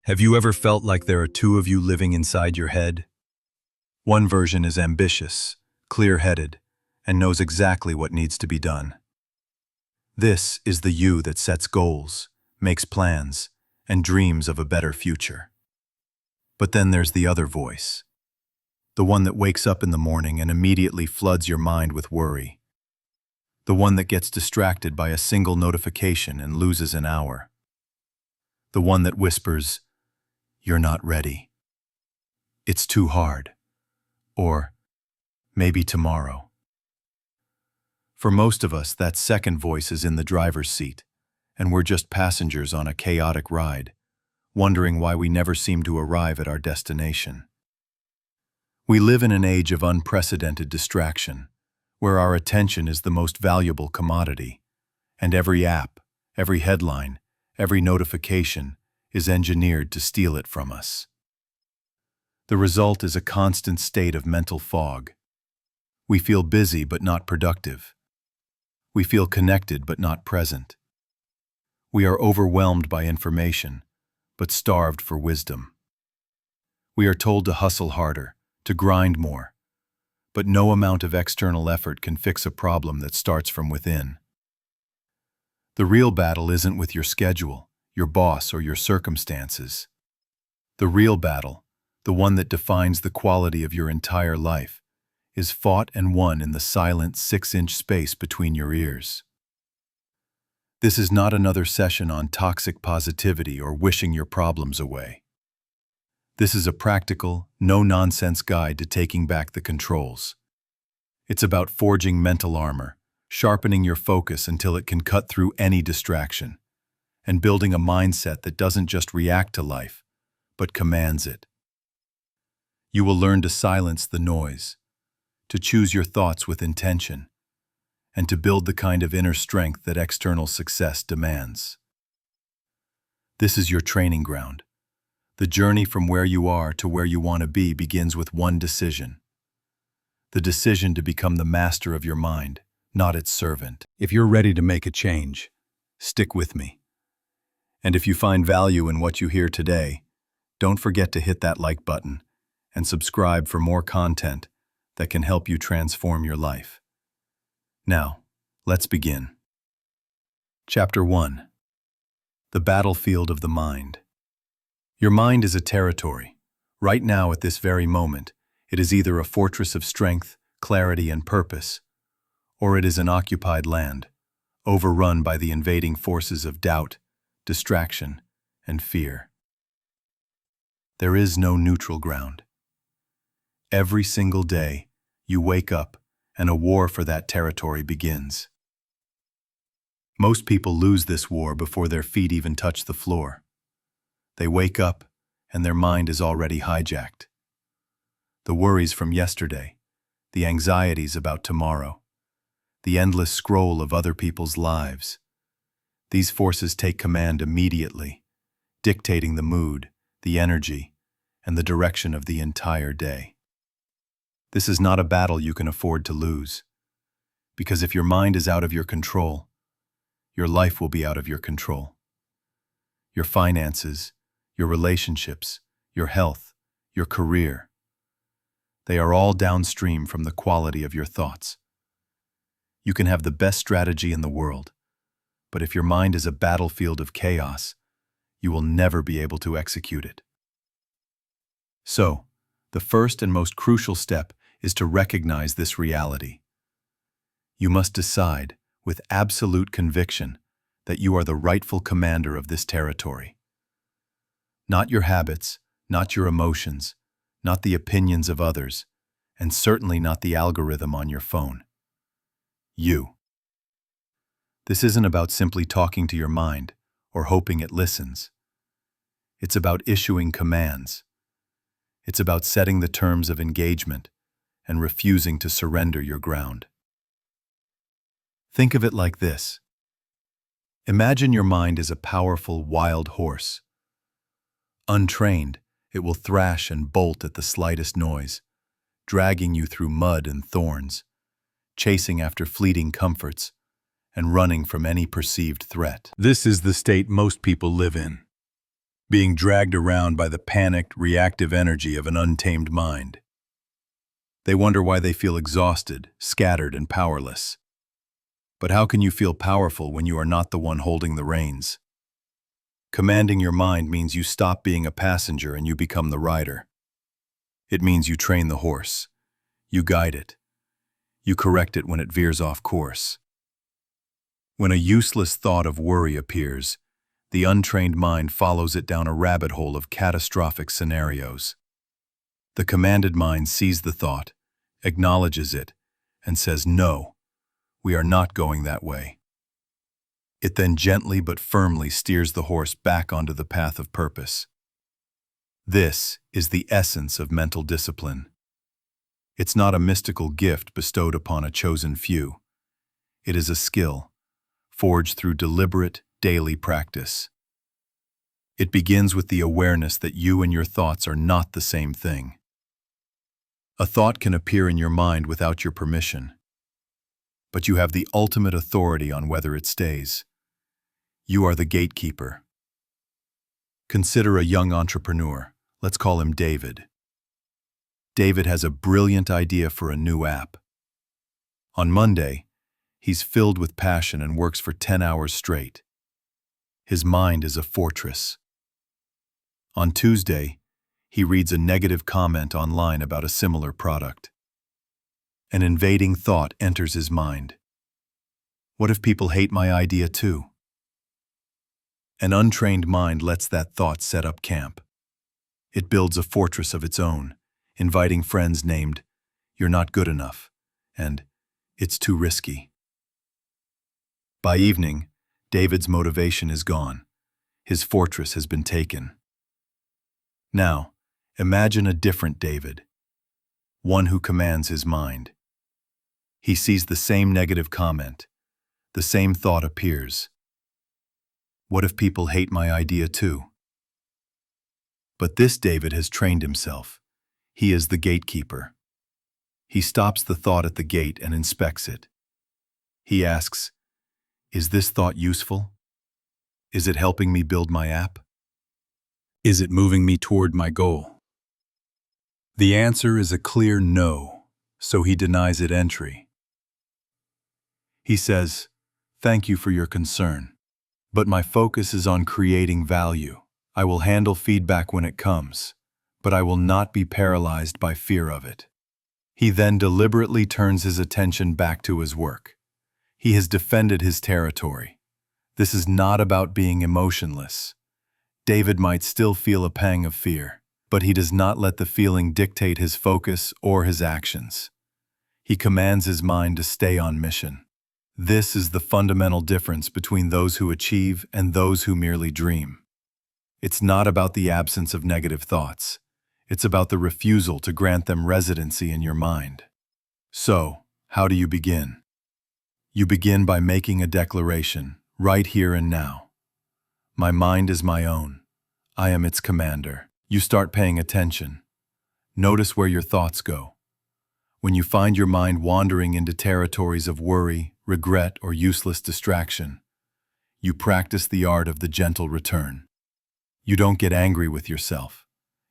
Have you ever felt like there are two of you living inside your head? One version is ambitious, clear-headed, and knows exactly what needs to be done. This is the you that sets goals, makes plans, and dreams of a better future. But then there's the other voice, the one that wakes up in the morning and immediately floods your mind with worry, the one that gets distracted by a single notification and loses an hour, the one that whispers, "You're not ready. It's too hard," or "Maybe tomorrow." For most of us, that second voice is in the driver's seat, and we're just passengers on a chaotic ride, wondering why we never seem to arrive at our destination. We live in an age of unprecedented distraction, where our attention is the most valuable commodity, and every app, every headline, every notification is engineered to steal it from us. The result is a constant state of mental fog. We feel busy but not productive. We feel connected but not present. We are overwhelmed by information, but starved for wisdom. We are told to hustle harder, to grind more, but no amount of external effort can fix a problem that starts from within. The real battle isn't with your schedule, your boss, or your circumstances. The real battle, the one that defines the quality of your entire life, is fought and won in the silent 6-inch space between your ears. This is not another session on toxic positivity or wishing your problems away. This is a practical, no-nonsense guide to taking back the controls. It's about forging mental armor, sharpening your focus until it can cut through any distraction, and building a mindset that doesn't just react to life, but commands it. You will learn to silence the noise, to choose your thoughts with intention, and to build the kind of inner strength that external success demands. This is your training ground. The journey from where you are to where you want to be begins with one decision. The decision to become the master of your mind, not its servant. If you're ready to make a change, stick with me. And if you find value in what you hear today, don't forget to hit that like button and subscribe for more content that can help you transform your life. Now, let's begin. Chapter 1. The Battlefield of the Mind. Your mind is a territory. Right now, at this very moment, it is either a fortress of strength, clarity, and purpose, or it is an occupied land, overrun by the invading forces of doubt, distraction, and fear. There is no neutral ground. Every single day, you wake up, and a war for that territory begins. Most people lose this war before their feet even touch the floor. They wake up, and their mind is already hijacked. The worries from yesterday, the anxieties about tomorrow, the endless scroll of other people's lives. These forces take command immediately, dictating the mood, the energy, and the direction of the entire day. This is not a battle you can afford to lose, because if your mind is out of your control, your life will be out of your control. Your finances, your relationships, your health, your career, they are all downstream from the quality of your thoughts. You can have the best strategy in the world, but if your mind is a battlefield of chaos, you will never be able to execute it. So, the first and most crucial step is to recognize this reality. You must decide, with absolute conviction, that you are the rightful commander of this territory. Not your habits, not your emotions, not the opinions of others, and certainly not the algorithm on your phone. You. This isn't about simply talking to your mind or hoping it listens. It's about issuing commands. It's about setting the terms of engagement and refusing to surrender your ground. Think of it like this. Imagine your mind is a powerful wild horse. Untrained, it will thrash and bolt at the slightest noise, dragging you through mud and thorns, chasing after fleeting comforts, and running from any perceived threat. This is the state most people live in. being dragged around by the panicked, reactive energy of an untamed mind. They wonder why they feel exhausted, scattered, and powerless. But how can you feel powerful when you are not the one holding the reins? Commanding your mind means you stop being a passenger and you become the rider. It means you train the horse. You guide it. You correct it when it veers off course. When a useless thought of worry appears, the untrained mind follows it down a rabbit hole of catastrophic scenarios. The commanded mind sees the thought, acknowledges it, and says, "No, we are not going that way." It then gently but firmly steers the horse back onto the path of purpose. This is the essence of mental discipline. It's not a mystical gift bestowed upon a chosen few. It is a skill, forged through deliberate, daily practice. It begins with the awareness that you and your thoughts are not the same thing. A thought can appear in your mind without your permission, but you have the ultimate authority on whether it stays. You are the gatekeeper. Consider a young entrepreneur. Let's call him David. David has a brilliant idea for a new app. On Monday, he's filled with passion and works for 10 hours straight. His mind is a fortress. On Tuesday, he reads a negative comment online about a similar product. An invading thought enters his mind. What if people hate my idea too? An untrained mind lets that thought set up camp. It builds a fortress of its own, inviting friends named, "You're not good enough," and "It's too risky." By evening, David's motivation is gone. His fortress has been taken. Now, imagine a different David, one who commands his mind. He sees the same negative comment. The same thought appears. What if people hate my idea too? But this David has trained himself. He is the gatekeeper. He stops the thought at the gate and inspects it. He asks, "Is this thought useful? Is it helping me build my app? Is it moving me toward my goal?" The answer is a clear no, so he denies it entry. He says, "Thank you for your concern, but my focus is on creating value. I will handle feedback when it comes, but I will not be paralyzed by fear of it." He then deliberately turns his attention back to his work. He has defended his territory. This is not about being emotionless. David might still feel a pang of fear, but he does not let the feeling dictate his focus or his actions. He commands his mind to stay on mission. This is the fundamental difference between those who achieve and those who merely dream. It's not about the absence of negative thoughts. It's about the refusal to grant them residency in your mind. So, how do you begin? You begin by making a declaration, right here and now. My mind is my own. I am its commander. You start paying attention. Notice where your thoughts go. When you find your mind wandering into territories of worry, regret, or useless distraction, you practice the art of the gentle return. You don't get angry with yourself.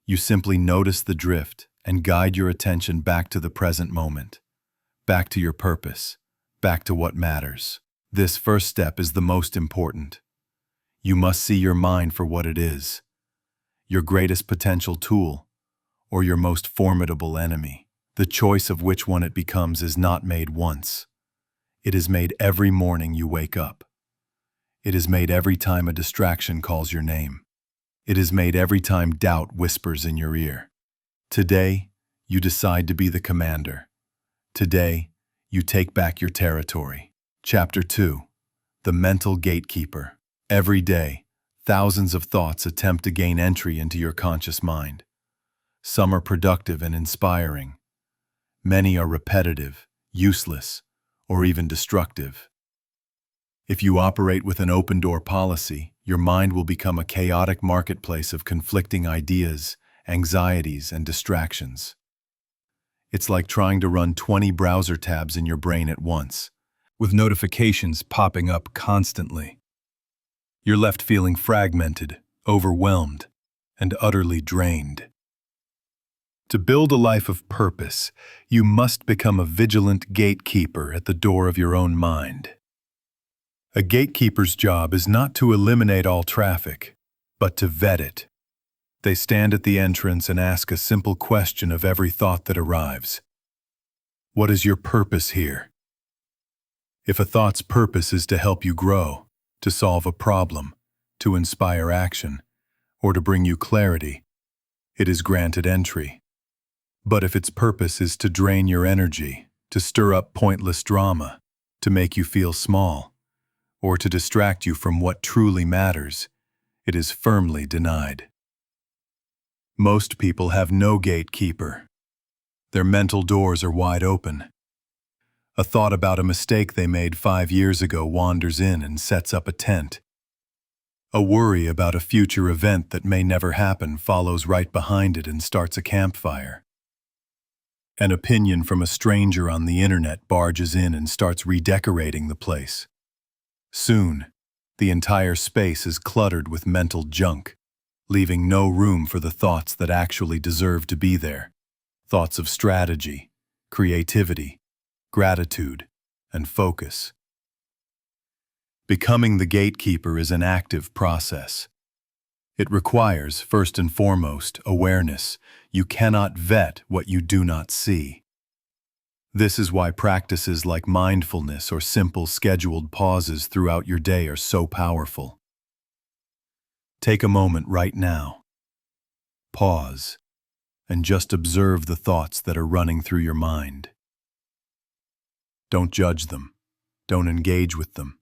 You simply notice the drift and guide your attention back to the present moment, back to your purpose, back to what matters. This first step is the most important. You must see your mind for what it is, your greatest potential tool, or your most formidable enemy. The choice of which one it becomes is not made once. It is made every morning you wake up. It is made every time a distraction calls your name. It is made every time doubt whispers in your ear. Today, you decide to be the commander. Today, you take back your territory. Chapter 2. The Mental Gatekeeper. Every day, thousands of thoughts attempt to gain entry into your conscious mind. Some are productive and inspiring. Many are repetitive, useless, or even destructive. If you operate with an open-door policy, your mind will become a chaotic marketplace of conflicting ideas, anxieties, and distractions. It's like trying to run 20 browser tabs in your brain at once, with notifications popping up constantly. You're left feeling fragmented, overwhelmed, and utterly drained. To build a life of purpose, you must become a vigilant gatekeeper at the door of your own mind. A gatekeeper's job is not to eliminate all traffic, but to vet it. They stand at the entrance and ask a simple question of every thought that arrives. What is your purpose here? If a thought's purpose is to help you grow, to solve a problem, to inspire action, or to bring you clarity, it is granted entry. But if its purpose is to drain your energy, to stir up pointless drama, to make you feel small, or to distract you from what truly matters, it is firmly denied. Most people have no gatekeeper. Their mental doors are wide open. A thought about a mistake they made 5 years ago wanders in and sets up a tent. A worry about a future event that may never happen follows right behind it and starts a campfire. An opinion from a stranger on the internet barges in and starts redecorating the place. Soon, the entire space is cluttered with mental junk, leaving no room for the thoughts that actually deserve to be there. Thoughts of strategy, creativity, gratitude, and focus. Becoming the gatekeeper is an active process. It requires, first and foremost, awareness. You cannot vet what you do not see. This is why practices like mindfulness or simple scheduled pauses throughout your day are so powerful. Take a moment right now. Pause, and just observe the thoughts that are running through your mind. Don't judge them. Don't engage with them.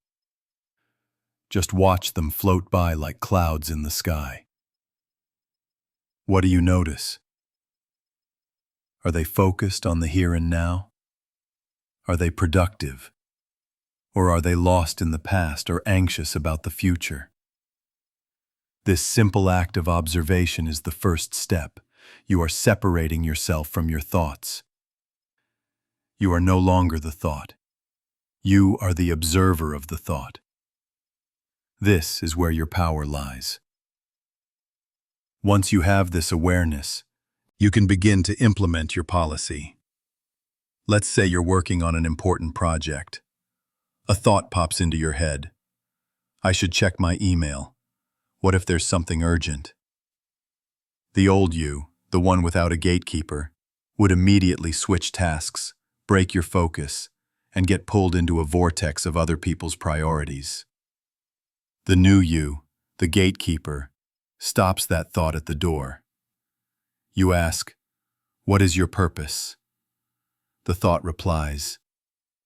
Just watch them float by like clouds in the sky. What do you notice? Are they focused on the here and now? Are they productive? Or are they lost in the past or anxious about the future? This simple act of observation is the first step. You are separating yourself from your thoughts. You are no longer the thought. You are the observer of the thought. This is where your power lies. Once you have this awareness, you can begin to implement your policy. Let's say you're working on an important project. A thought pops into your head. I should check my email. What if there's something urgent? The old you, the one without a gatekeeper, would immediately switch tasks, break your focus, and get pulled into a vortex of other people's priorities. The new you, the gatekeeper, stops that thought at the door. You ask, "What is your purpose?" The thought replies,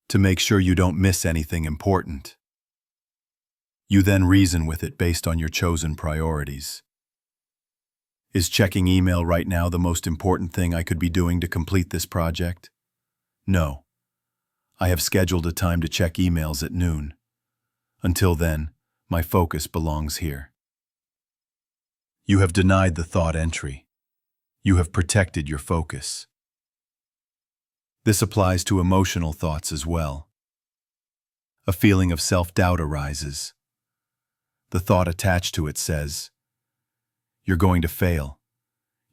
"To make sure you don't miss anything important." You then reason with it based on your chosen priorities. Is checking email right now the most important thing I could be doing to complete this project? No. I have scheduled a time to check emails at noon. Until then, my focus belongs here. You have denied the thought entry. You have protected your focus. This applies to emotional thoughts as well. A feeling of self-doubt arises. The thought attached to it says, "You're going to fail.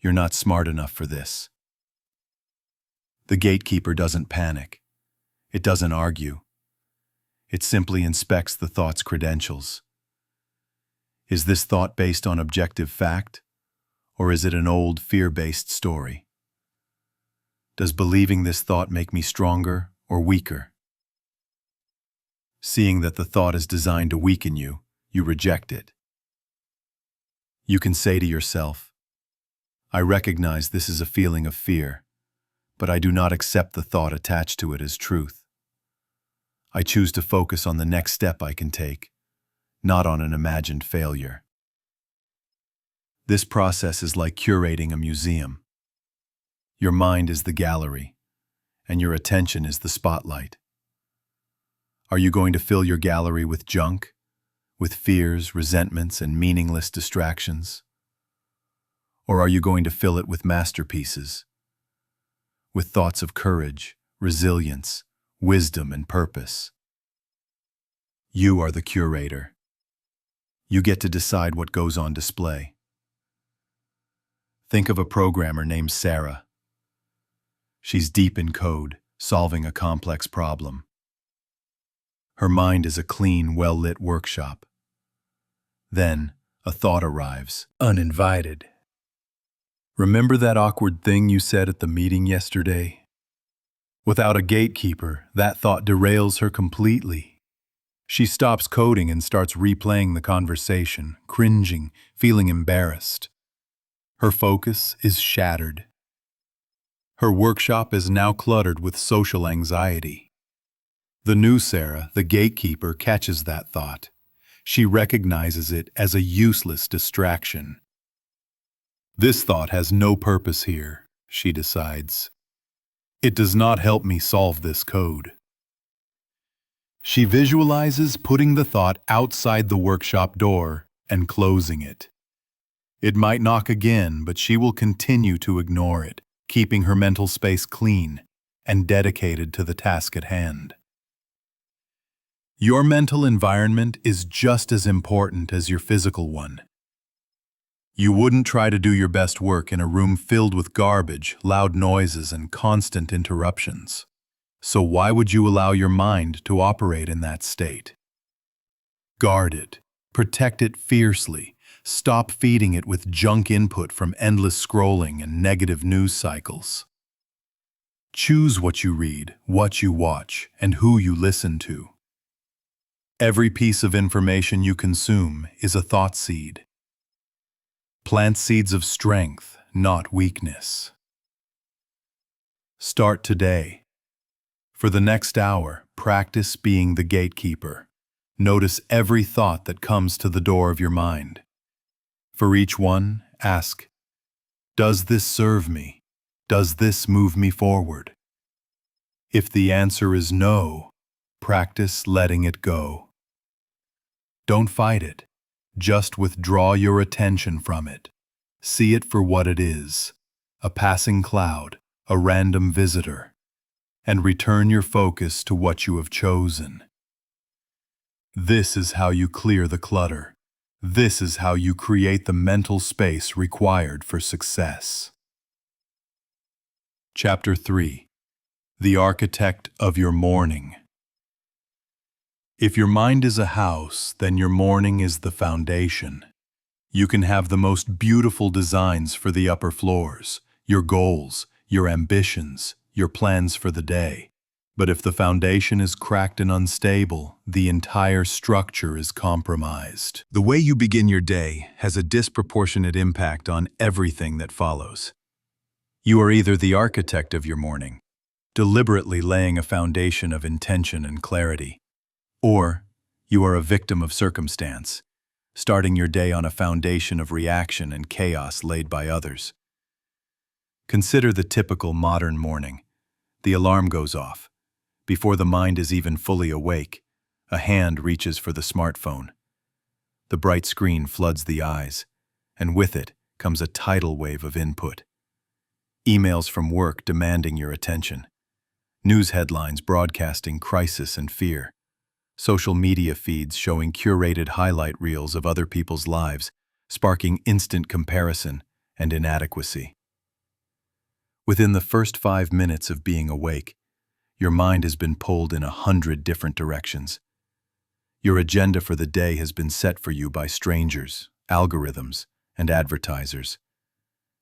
You're not smart enough for this." The gatekeeper doesn't panic. It doesn't argue. It simply inspects the thought's credentials. Is this thought based on objective fact, or is it an old fear-based story? Does believing this thought make me stronger or weaker? Seeing that the thought is designed to weaken you, you reject it. You can say to yourself, "I recognize this is a feeling of fear, but I do not accept the thought attached to it as truth. I choose to focus on the next step I can take, not on an imagined failure." This process is like curating a museum. Your mind is the gallery, and your attention is the spotlight. Are you going to fill your gallery with junk, with fears, resentments, and meaningless distractions? Or are you going to fill it with masterpieces, with thoughts of courage, resilience, wisdom, and purpose? You are the curator. You get to decide what goes on display. Think of a programmer named Sarah. She's deep in code, solving a complex problem. Her mind is a clean, well-lit workshop. Then, a thought arrives, uninvited. Remember that awkward thing you said at the meeting yesterday? Without a gatekeeper, that thought derails her completely. She stops coding and starts replaying the conversation, cringing, feeling embarrassed. Her focus is shattered. Her workshop is now cluttered with social anxiety. The new Sarah, the gatekeeper, catches that thought. She recognizes it as a useless distraction. This thought has no purpose here, she decides. It does not help me solve this code. She visualizes putting the thought outside the workshop door and closing it. It might knock again, but she will continue to ignore it, keeping her mental space clean and dedicated to the task at hand. Your mental environment is just as important as your physical one. You wouldn't try to do your best work in a room filled with garbage, loud noises, and constant interruptions. So why would you allow your mind to operate in that state? Guard it. Protect it fiercely. Stop feeding it with junk input from endless scrolling and negative news cycles. Choose what you read, what you watch, and who you listen to. Every piece of information you consume is a thought seed. Plant seeds of strength, not weakness. Start today. For the next hour, practice being the gatekeeper. Notice every thought that comes to the door of your mind. For each one, ask, does this serve me? Does this move me forward? If the answer is no, practice letting it go. Don't fight it. Just withdraw your attention from it. See it for what it is, a passing cloud, a random visitor, and return your focus to what you have chosen. This is how you clear the clutter. This is how you create the mental space required for success. Chapter 3. The Architect of Your Morning. If your mind is a house, then your morning is the foundation. You can have the most beautiful designs for the upper floors, your goals, your ambitions, your plans for the day. But if the foundation is cracked and unstable, the entire structure is compromised. The way you begin your day has a disproportionate impact on everything that follows. You are either the architect of your morning, deliberately laying a foundation of intention and clarity, or you are a victim of circumstance, starting your day on a foundation of reaction and chaos laid by others. Consider the typical modern morning. The alarm goes off. Before the mind is even fully awake, a hand reaches for the smartphone. The bright screen floods the eyes, and with it comes a tidal wave of input. Emails from work demanding your attention. News headlines broadcasting crisis and fear. Social media feeds showing curated highlight reels of other people's lives, sparking instant comparison and inadequacy. Within the first 5 minutes of being awake, your mind has been pulled in 100 different directions. Your agenda for the day has been set for you by strangers, algorithms, and advertisers.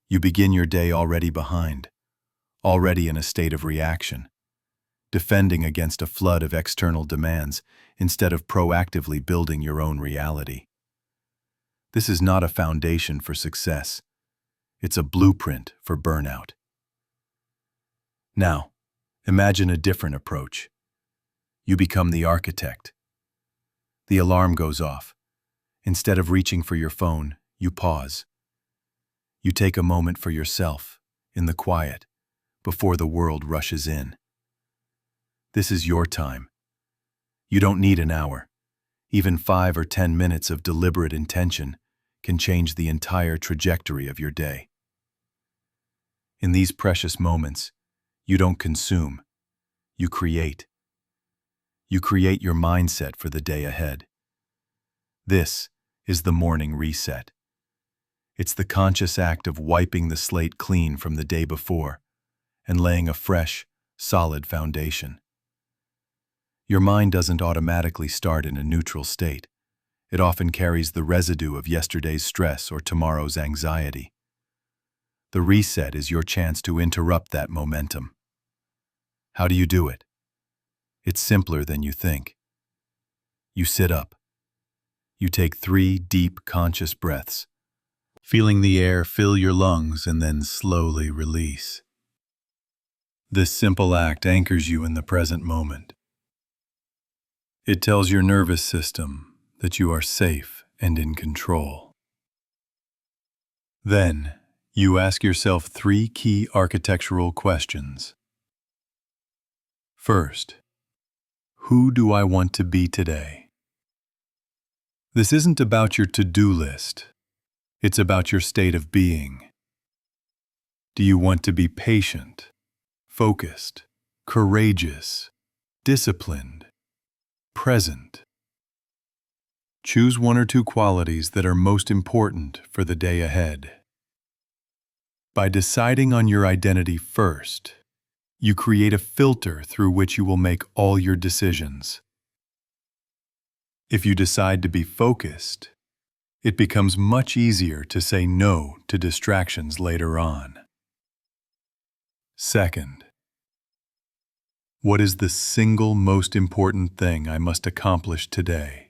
You begin your day already behind, already in a state of reaction, defending against a flood of external demands instead of proactively building your own reality. This is not a foundation for success. It's a blueprint for burnout. Now, imagine a different approach. You become the architect. The alarm goes off. Instead of reaching for your phone, you pause. You take a moment for yourself, in the quiet, before the world rushes in. This is your time. You don't need an hour. Even 5 or 10 minutes of deliberate intention can change the entire trajectory of your day. In these precious moments, you don't consume, you create. You create your mindset for the day ahead. This is the morning reset. It's the conscious act of wiping the slate clean from the day before and laying a fresh, solid foundation. Your mind doesn't automatically start in a neutral state. It often carries the residue of yesterday's stress or tomorrow's anxiety. The reset is your chance to interrupt that momentum. How do you do it? It's simpler than you think. You sit up. You take 3 deep, conscious breaths, feeling the air fill your lungs and then slowly release. This simple act anchors you in the present moment. It tells your nervous system that you are safe and in control. Then, you ask yourself 3 key architectural questions. First, who do I want to be today? This isn't about your to-do list. It's about your state of being. Do you want to be patient, focused, courageous, disciplined, present? Choose 1 or 2 qualities that are most important for the day ahead. By deciding on your identity first, you create a filter through which you will make all your decisions. If you decide to be focused, it becomes much easier to say no to distractions later on. Second, what is the single most important thing I must accomplish today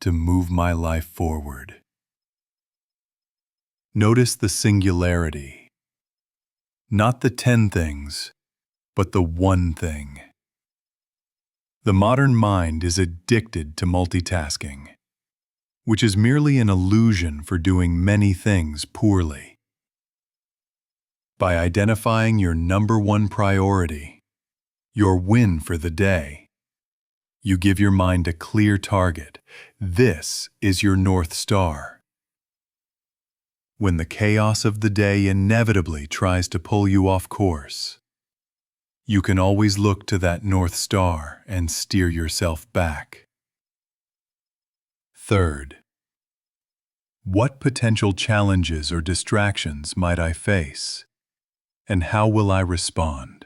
to move my life forward? Notice the singularity. Not the 10 things, but the one thing. The modern mind is addicted to multitasking, which is merely an illusion for doing many things poorly. By identifying your number 1 priority, your win for the day, you give your mind a clear target. This is your North Star. When the chaos of the day inevitably tries to pull you off course, you can always look to that North Star and steer yourself back. Third, what potential challenges or distractions might I face, and how will I respond?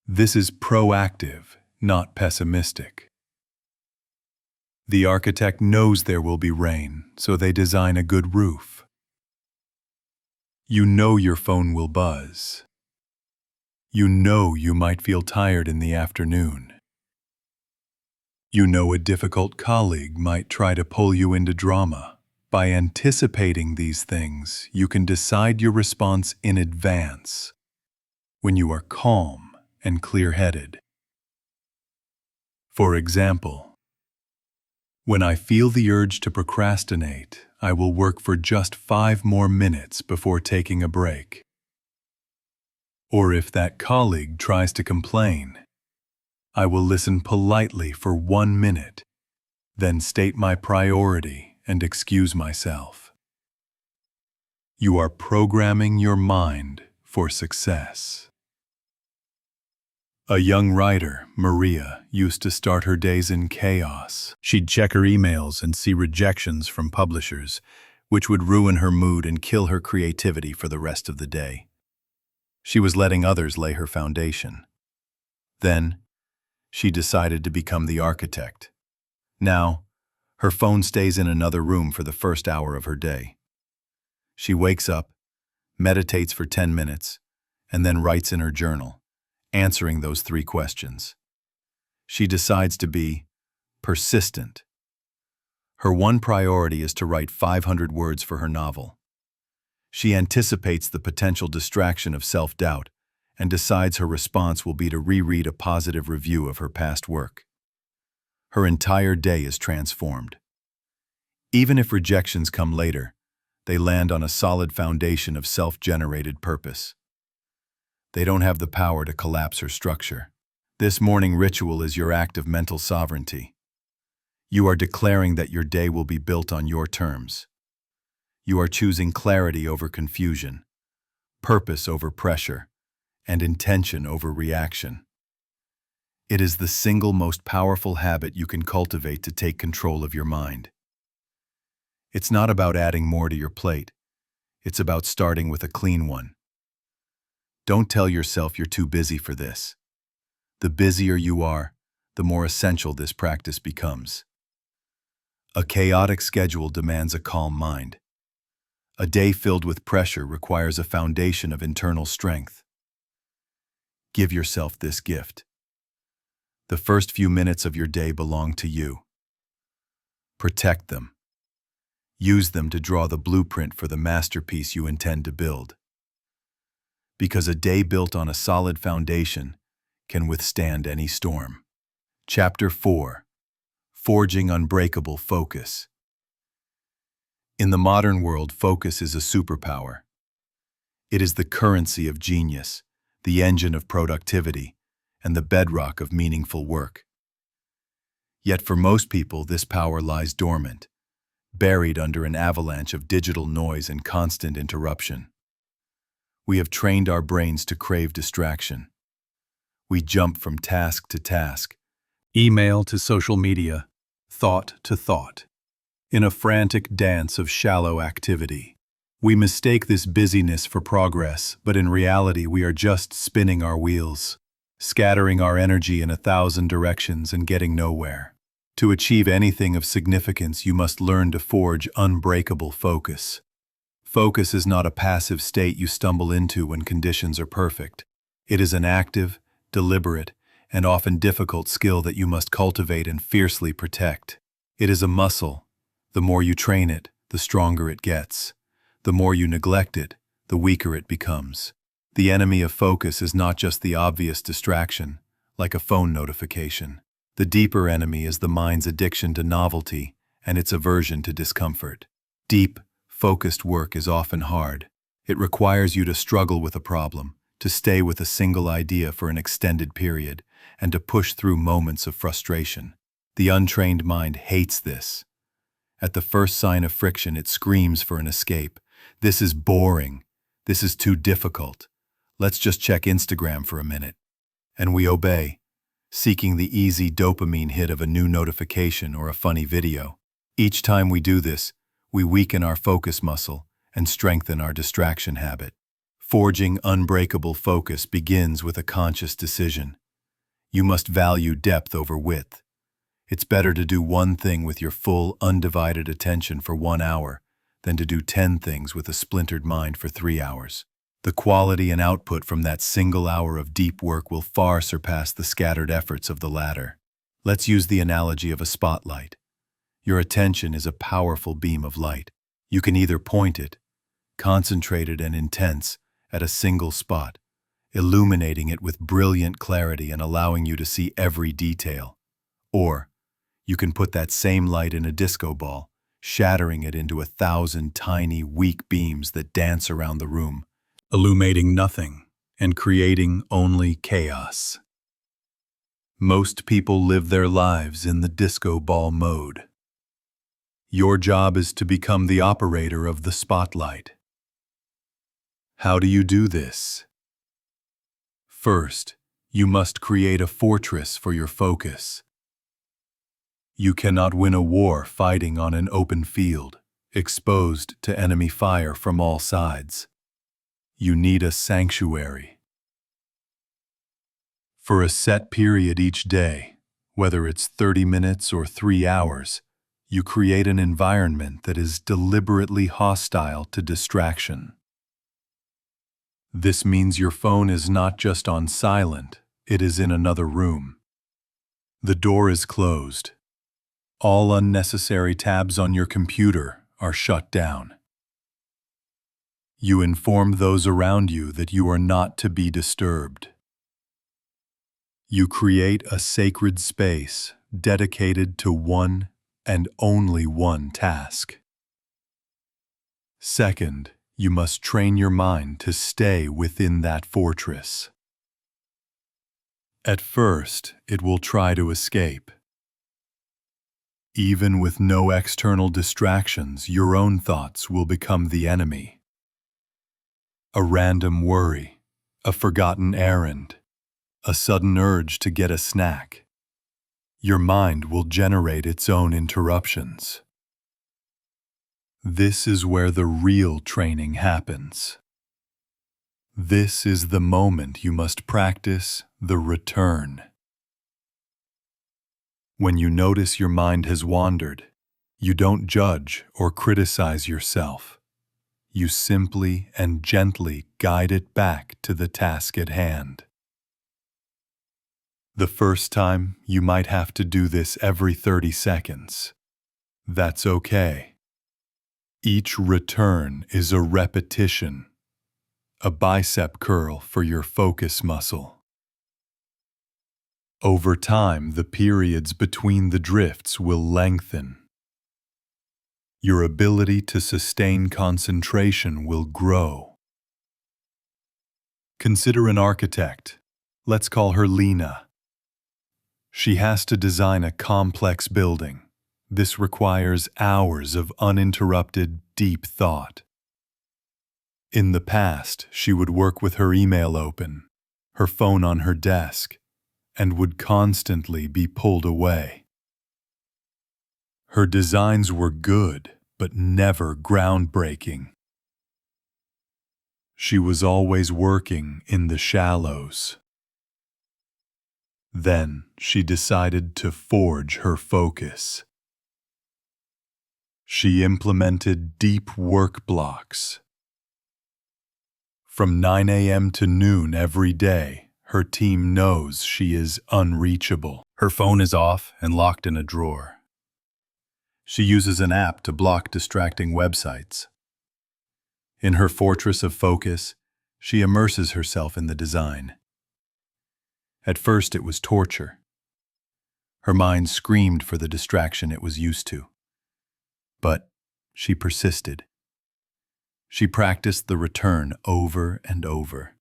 This is proactive, not pessimistic. The architect knows there will be rain, so they design a good roof. You know your phone will buzz. You know you might feel tired in the afternoon. You know a difficult colleague might try to pull you into drama. By anticipating these things, you can decide your response in advance when you are calm and clear-headed. For example, when I feel the urge to procrastinate, I will work for just 5 more minutes before taking a break. Or if that colleague tries to complain, I will listen politely for 1 minute, then state my priority and excuse myself. You are programming your mind for success. A young writer, Maria, used to start her days in chaos. She'd check her emails and see rejections from publishers, which would ruin her mood and kill her creativity for the rest of the day. She was letting others lay her foundation. Then, she decided to become the architect. Now, her phone stays in another room for the first hour of her day. She wakes up, meditates for 10 minutes, and then writes in her journal, answering those 3 questions. She decides to be persistent. Her one priority is to write 500 words for her novel. She anticipates the potential distraction of self-doubt and decides her response will be to reread a positive review of her past work. Her entire day is transformed. Even if rejections come later, they land on a solid foundation of self-generated purpose. They don't have the power to collapse her structure. This morning ritual is your act of mental sovereignty. You are declaring that your day will be built on your terms. You are choosing clarity over confusion, purpose over pressure, and intention over reaction. It is the single most powerful habit you can cultivate to take control of your mind. It's not about adding more to your plate. It's about starting with a clean one. Don't tell yourself you're too busy for this. The busier you are, the more essential this practice becomes. A chaotic schedule demands a calm mind. A day filled with pressure requires a foundation of internal strength. Give yourself this gift. The first few minutes of your day belong to you. Protect them. Use them to draw the blueprint for the masterpiece you intend to build. Because a day built on a solid foundation can withstand any storm. Chapter 4. Forging Unbreakable Focus. In the modern world, focus is a superpower. It is the currency of genius, the engine of productivity, and the bedrock of meaningful work. Yet for most people, this power lies dormant, buried under an avalanche of digital noise and constant interruption. We have trained our brains to crave distraction. We jump from task to task, email to social media, thought to thought, in a frantic dance of shallow activity. We mistake this busyness for progress, but in reality we are just spinning our wheels, scattering our energy in 1,000 directions and getting nowhere. To achieve anything of significance, you must learn to forge unbreakable focus. Focus is not a passive state you stumble into when conditions are perfect. It is an active, deliberate, and often difficult skill that you must cultivate and fiercely protect. It is a muscle. The more you train it, the stronger it gets. The more you neglect it, the weaker it becomes. The enemy of focus is not just the obvious distraction, like a phone notification. The deeper enemy is the mind's addiction to novelty and its aversion to discomfort. Deep, focused work is often hard. It requires you to struggle with a problem, to stay with a single idea for an extended period, and to push through moments of frustration. The untrained mind hates this. At the first sign of friction, it screams for an escape. This is boring. This is too difficult. Let's just check Instagram for a minute. And we obey, seeking the easy dopamine hit of a new notification or a funny video. Each time we do this, we weaken our focus muscle and strengthen our distraction habit. Forging unbreakable focus begins with a conscious decision. You must value depth over width. It's better to do one thing with your full, undivided attention for 1 hour than to do 10 things with a splintered mind for 3 hours. The quality and output from that single hour of deep work will far surpass the scattered efforts of the latter. Let's use the analogy of a spotlight. Your attention is a powerful beam of light. You can either point it, concentrated and intense, at a single spot, illuminating it with brilliant clarity and allowing you to see every detail. Or, you can put that same light in a disco ball, shattering it into 1,000 tiny, weak beams that dance around the room, illuminating nothing and creating only chaos. Most people live their lives in the disco ball mode. Your job is to become the operator of the spotlight. How do you do this? First, you must create a fortress for your focus. You cannot win a war fighting on an open field, exposed to enemy fire from all sides. You need a sanctuary. For a set period each day, whether it's 30 minutes or 3 hours, you create an environment that is deliberately hostile to distraction. This means your phone is not just on silent, it is in another room. The door is closed. All unnecessary tabs on your computer are shut down. You inform those around you that you are not to be disturbed. You create a sacred space dedicated to one and only one task. Second, you must train your mind to stay within that fortress. At first, it will try to escape. Even with no external distractions, your own thoughts will become the enemy. A random worry, a forgotten errand, a sudden urge to get a snack. Your mind will generate its own interruptions. This is where the real training happens. This is the moment you must practice the return. When you notice your mind has wandered, you don't judge or criticize yourself. You simply and gently guide it back to the task at hand. The first time, you might have to do this every 30 seconds. That's okay. Each return is a repetition, a bicep curl for your focus muscle. Over time, the periods between the drifts will lengthen. Your ability to sustain concentration will grow. Consider an architect. Let's call her Lena. She has to design a complex building. This requires hours of uninterrupted, deep thought. In the past, she would work with her email open, her phone on her desk, and would constantly be pulled away. Her designs were good, but never groundbreaking. She was always working in the shallows. Then she decided to forge her focus. She implemented deep work blocks. From 9 a.m. to noon every day, her team knows she is unreachable. Her phone is off and locked in a drawer. She uses an app to block distracting websites. In her fortress of focus, she immerses herself in the design. At first it was torture. Her mind screamed for the distraction it was used to. But she persisted. She practiced the return over and over.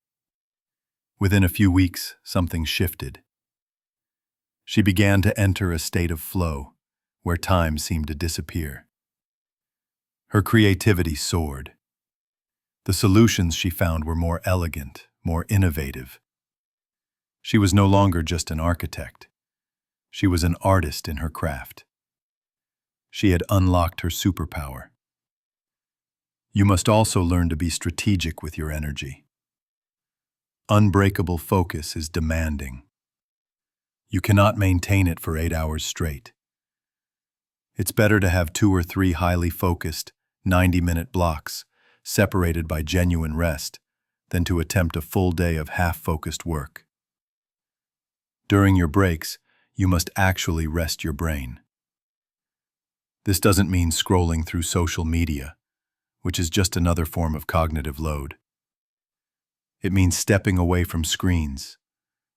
Within a few weeks, something shifted. She began to enter a state of flow, where time seemed to disappear. Her creativity soared. The solutions she found were more elegant, more innovative. She was no longer just an architect. She was an artist in her craft. She had unlocked her superpower. You must also learn to be strategic with your energy. Unbreakable focus is demanding. You cannot maintain it for 8 hours straight. It's better to have 2 or 3 highly focused, 90-minute blocks, separated by genuine rest, than to attempt a full day of half-focused work. During your breaks, you must actually rest your brain. This doesn't mean scrolling through social media, which is just another form of cognitive load. It means stepping away from screens,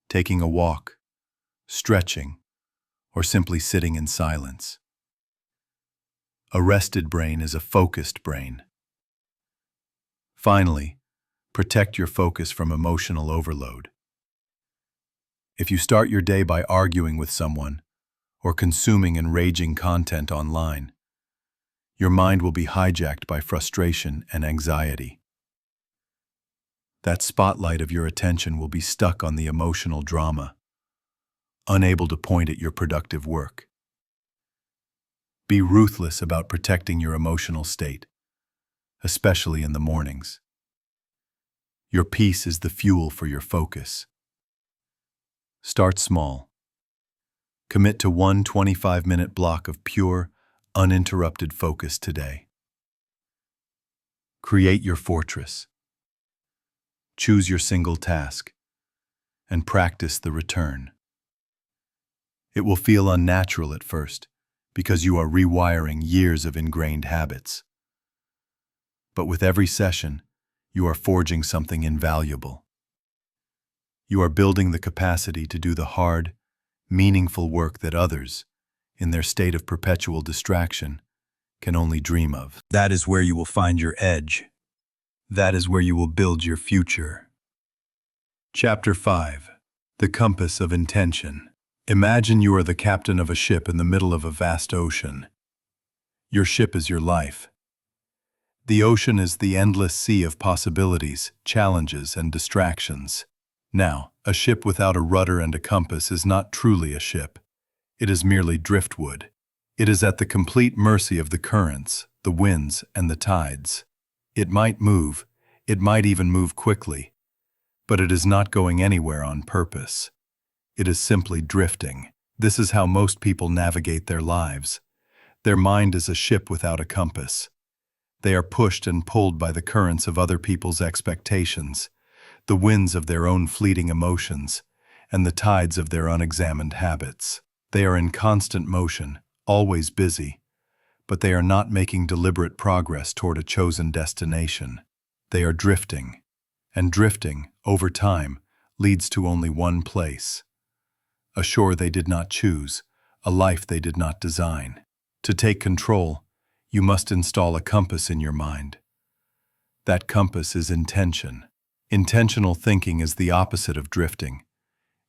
taking a walk, stretching, or simply sitting in silence. A rested brain is a focused brain. Finally, protect your focus from emotional overload. If you start your day by arguing with someone or consuming enraging content online, your mind will be hijacked by frustration and anxiety. That spotlight of your attention will be stuck on the emotional drama, unable to point at your productive work. Be ruthless about protecting your emotional state, especially in the mornings. Your peace is the fuel for your focus. Start small. Commit to one 25-minute block of pure, uninterrupted focus today. Create your fortress. Choose your single task, and practice the return. It will feel unnatural at first, because you are rewiring years of ingrained habits. But with every session, you are forging something invaluable. You are building the capacity to do the hard, meaningful work that others, in their state of perpetual distraction, can only dream of. That is where you will find your edge. That is where you will build your future. Chapter 5. The Compass of Intention. Imagine you are the captain of a ship in the middle of a vast ocean. Your ship is your life. The ocean is the endless sea of possibilities, challenges, and distractions. Now, a ship without a rudder and a compass is not truly a ship. It is merely driftwood. It is at the complete mercy of the currents, the winds, and the tides. It might move, it might even move quickly, but it is not going anywhere on purpose. It is simply drifting. This is how most people navigate their lives. Their mind is a ship without a compass. They are pushed and pulled by the currents of other people's expectations, the winds of their own fleeting emotions, and the tides of their unexamined habits. They are in constant motion, always busy, but they are not making deliberate progress toward a chosen destination. They are drifting, and drifting, over time, leads to only one place: a shore they did not choose, a life they did not design. To take control, you must install a compass in your mind. That compass is intention. Intentional thinking is the opposite of drifting.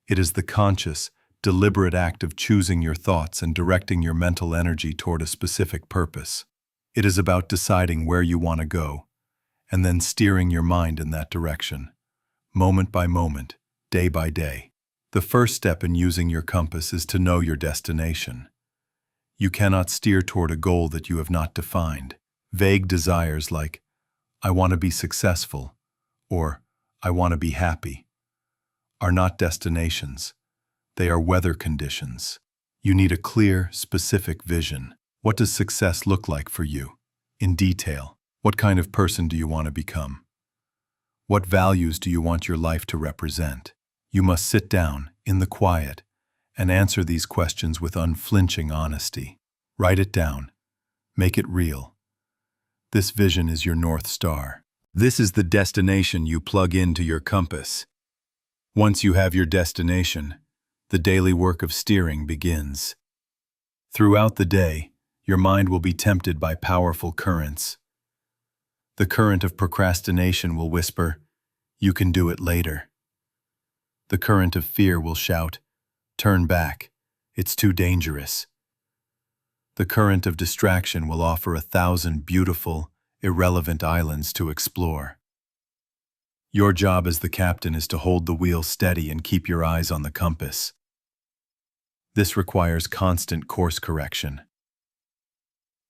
It is the conscious, deliberate act of choosing your thoughts and directing your mental energy toward a specific purpose. It is about deciding where you want to go, and then steering your mind in that direction, moment by moment, day by day. The first step in using your compass is to know your destination. You cannot steer toward a goal that you have not defined. Vague desires like, "I want to be successful," or "I want to be happy," are not destinations. They are weather conditions. You need a clear, specific vision. What does success look like for you? In detail. What kind of person do you want to become? What values do you want your life to represent? You must sit down, in the quiet, and answer these questions with unflinching honesty. Write it down. Make it real. This vision is your North Star. This is the destination you plug into your compass. Once you have your destination, the daily work of steering begins. Throughout the day, your mind will be tempted by powerful currents. The current of procrastination will whisper, "You can do it later." The current of fear will shout, "Turn back, it's too dangerous." The current of distraction will offer 1,000 beautiful, irrelevant islands to explore. Your job as the captain is to hold the wheel steady and keep your eyes on the compass. This requires constant course correction.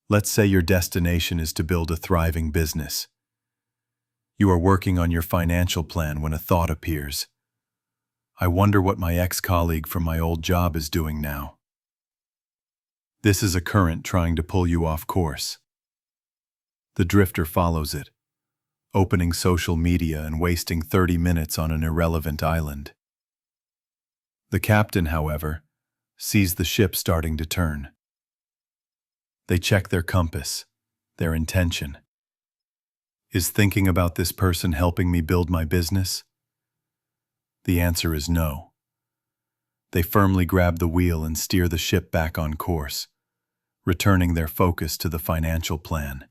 Let's say your destination is to build a thriving business. You are working on your financial plan when a thought appears. "I wonder what my ex-colleague from my old job is doing now." This is a current trying to pull you off course. The drifter follows it, opening social media and wasting 30 minutes on an irrelevant island. The captain, however, sees the ship starting to turn. They check their compass, their intention. Is thinking about this person helping me build my business? The answer is no. They firmly grab the wheel and steer the ship back on course, returning their focus to the financial plan.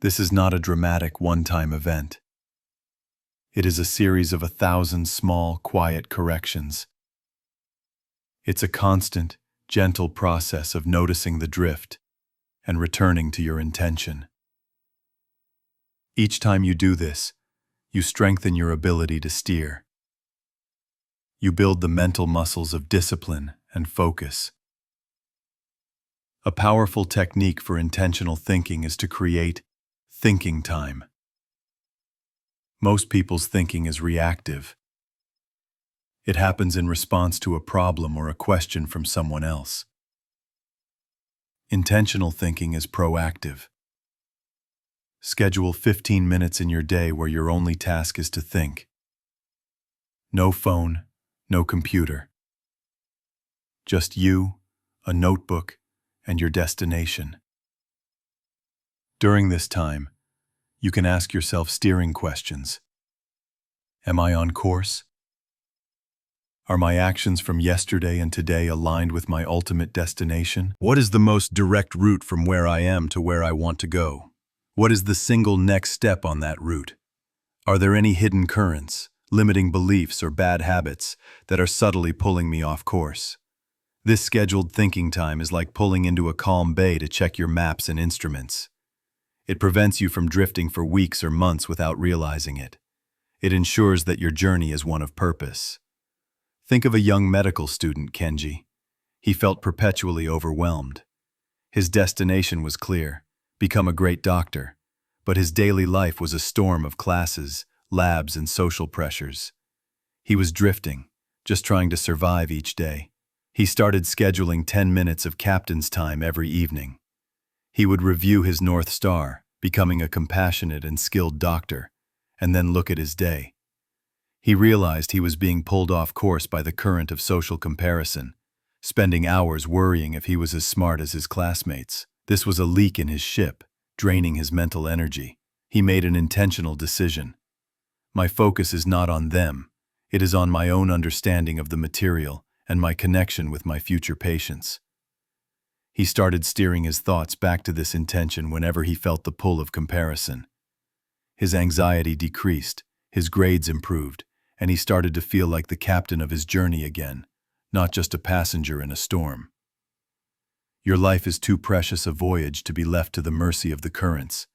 This is not a dramatic one-time event. It is a series of 1,000 small, quiet corrections. It's a constant, gentle process of noticing the drift and returning to your intention. Each time you do this, you strengthen your ability to steer. You build the mental muscles of discipline and focus. A powerful technique for intentional thinking is to create thinking time. Most people's thinking is reactive. It happens in response to a problem or a question from someone else. Intentional thinking is proactive. Schedule 15 minutes in your day where your only task is to think. No phone, no computer. Just you, a notebook, and your destination. During this time, you can ask yourself steering questions. Am I on course? Are my actions from yesterday and today aligned with my ultimate destination? What is the most direct route from where I am to where I want to go? What is the single next step on that route? Are there any hidden currents, limiting beliefs, or bad habits that are subtly pulling me off course? This scheduled thinking time is like pulling into a calm bay to check your maps and instruments. It prevents you from drifting for weeks or months without realizing it. It ensures that your journey is one of purpose. Think of a young medical student, Kenji. He felt perpetually overwhelmed. His destination was clear: become a great doctor. But his daily life was a storm of classes, labs, and social pressures. He was drifting, just trying to survive each day. He started scheduling 10 minutes of captain's time every evening. He would review his North Star, becoming a compassionate and skilled doctor, and then look at his day. He realized he was being pulled off course by the current of social comparison, spending hours worrying if he was as smart as his classmates. This was a leak in his ship, draining his mental energy. He made an intentional decision. My focus is not on them. It is on my own understanding of the material and my connection with my future patients. He started steering his thoughts back to this intention whenever he felt the pull of comparison. His anxiety decreased, his grades improved, and he started to feel like the captain of his journey again, not just a passenger in a storm. Your life is too precious a voyage to be left to the mercy of the currents.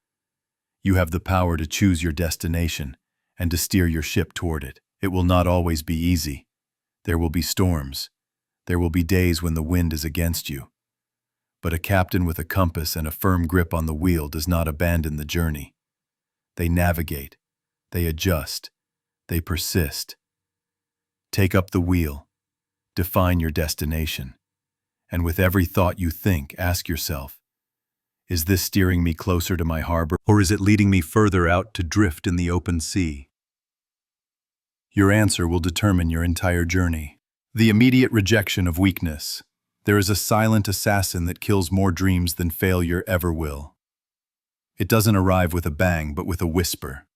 You have the power to choose your destination and to steer your ship toward it. It will not always be easy. There will be storms. There will be days when the wind is against you. But a captain with a compass and a firm grip on the wheel does not abandon the journey. They navigate. They adjust. They persist. Take up the wheel. Define your destination. And with every thought you think, ask yourself, is this steering me closer to my harbor, or is it leading me further out to drift in the open sea? Your answer will determine your entire journey. The immediate rejection of weakness. There is a silent assassin that kills more dreams than failure ever will. It doesn't arrive with a bang, but with a whisper.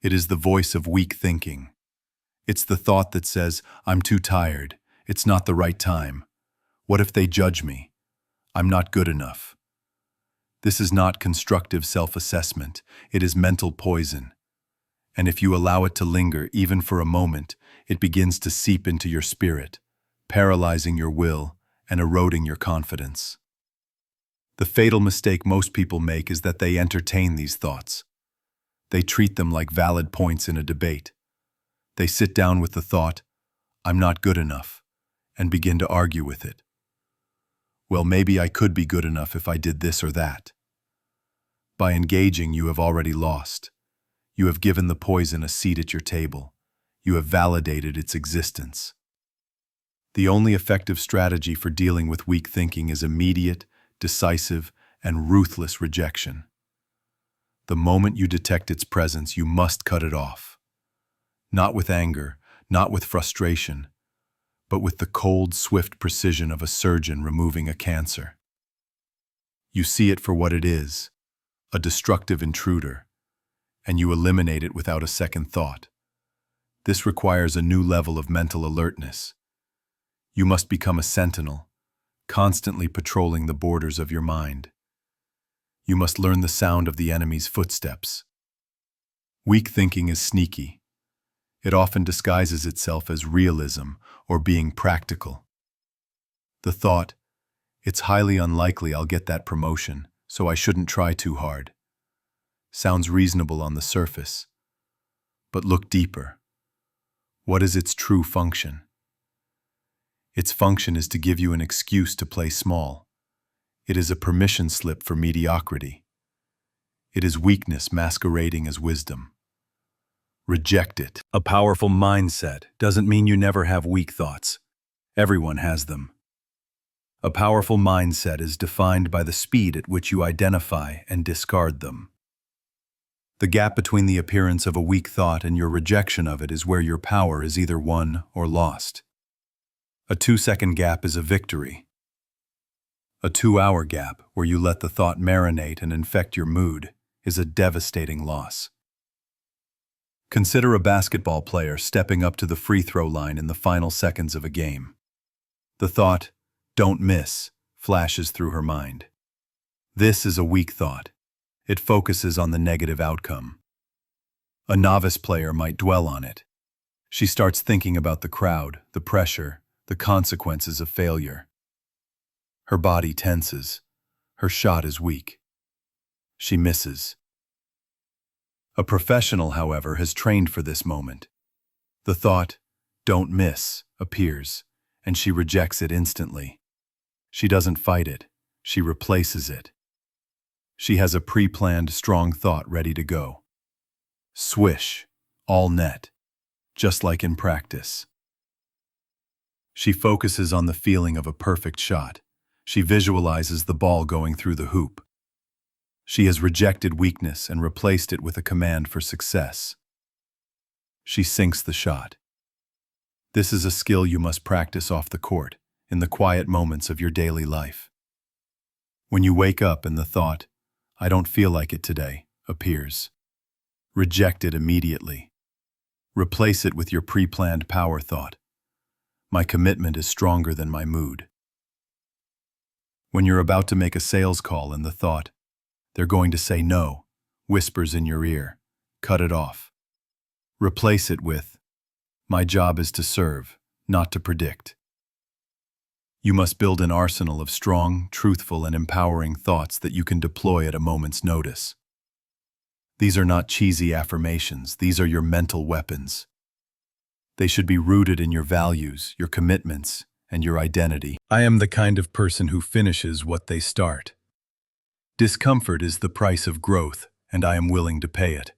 It is the voice of weak thinking. It's the thought that says, I'm too tired. It's not the right time. What if they judge me? I'm not good enough. This is not constructive self-assessment. It is mental poison. And if you allow it to linger even for a moment, it begins to seep into your spirit, paralyzing your will and eroding your confidence. The fatal mistake most people make is that they entertain these thoughts. They treat them like valid points in a debate. They sit down with the thought, I'm not good enough, and begin to argue with it. Well, maybe I could be good enough if I did this or that. By engaging, you have already lost. You have given the poison a seat at your table. You have validated its existence. The only effective strategy for dealing with weak thinking is immediate, decisive, and ruthless rejection. The moment you detect its presence, you must cut it off. Not with anger, not with frustration, but with the cold, swift precision of a surgeon removing a cancer. You see it for what it is, a destructive intruder, and you eliminate it without a second thought. This requires a new level of mental alertness. You must become a sentinel, constantly patrolling the borders of your mind. You must learn the sound of the enemy's footsteps. Weak thinking is sneaky. It often disguises itself as realism or being practical. The thought, it's highly unlikely I'll get that promotion, so I shouldn't try too hard, sounds reasonable on the surface. But look deeper. What is its true function? Its function is to give you an excuse to play small. It is a permission slip for mediocrity. It is weakness masquerading as wisdom. Reject it. A powerful mindset doesn't mean you never have weak thoughts. Everyone has them. A powerful mindset is defined by the speed at which you identify and discard them. The gap between the appearance of a weak thought and your rejection of it is where your power is either won or lost. A 2-second gap is a victory. A 2-hour gap, where you let the thought marinate and infect your mood, is a devastating loss. Consider a basketball player stepping up to the free throw line in the final seconds of a game. The thought, "Don't miss," flashes through her mind. This is a weak thought. It focuses on the negative outcome. A novice player might dwell on it. She starts thinking about the crowd, the pressure, the consequences of failure. Her body tenses. Her shot is weak. She misses. A professional, however, has trained for this moment. The thought, "Don't miss," appears, and she rejects it instantly. She doesn't fight it. She replaces it. She has a pre-planned, strong thought ready to go. Swish, all net, just like in practice. She focuses on the feeling of a perfect shot. She visualizes the ball going through the hoop. She has rejected weakness and replaced it with a command for success. She sinks the shot. This is a skill you must practice off the court, in the quiet moments of your daily life. When you wake up and the thought, "I don't feel like it today," appears, reject it immediately. Replace it with your pre-planned power thought. My commitment is stronger than my mood. When you're about to make a sales call and the thought, "They're going to say no," whispers in your ear, cut it off. Replace it with, "My job is to serve, not to predict." You must build an arsenal of strong, truthful, and empowering thoughts that you can deploy at a moment's notice. These are not cheesy affirmations, these are your mental weapons. They should be rooted in your values, your commitments, and your identity. I am the kind of person who finishes what they start. Discomfort is the price of growth, and I am willing to pay it.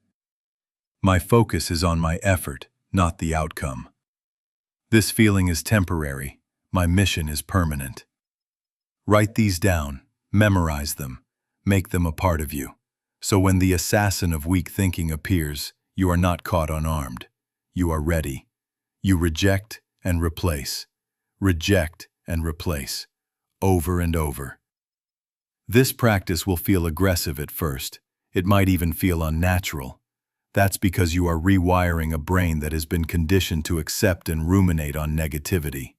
My focus is on my effort, not the outcome. This feeling is temporary. My mission is permanent. Write these down, memorize them, make them a part of you. So when the assassin of weak thinking appears, you are not caught unarmed. You are ready. You reject and replace. Reject and replace. Over and over. This practice will feel aggressive at first. It might even feel unnatural. That's because you are rewiring a brain that has been conditioned to accept and ruminate on negativity.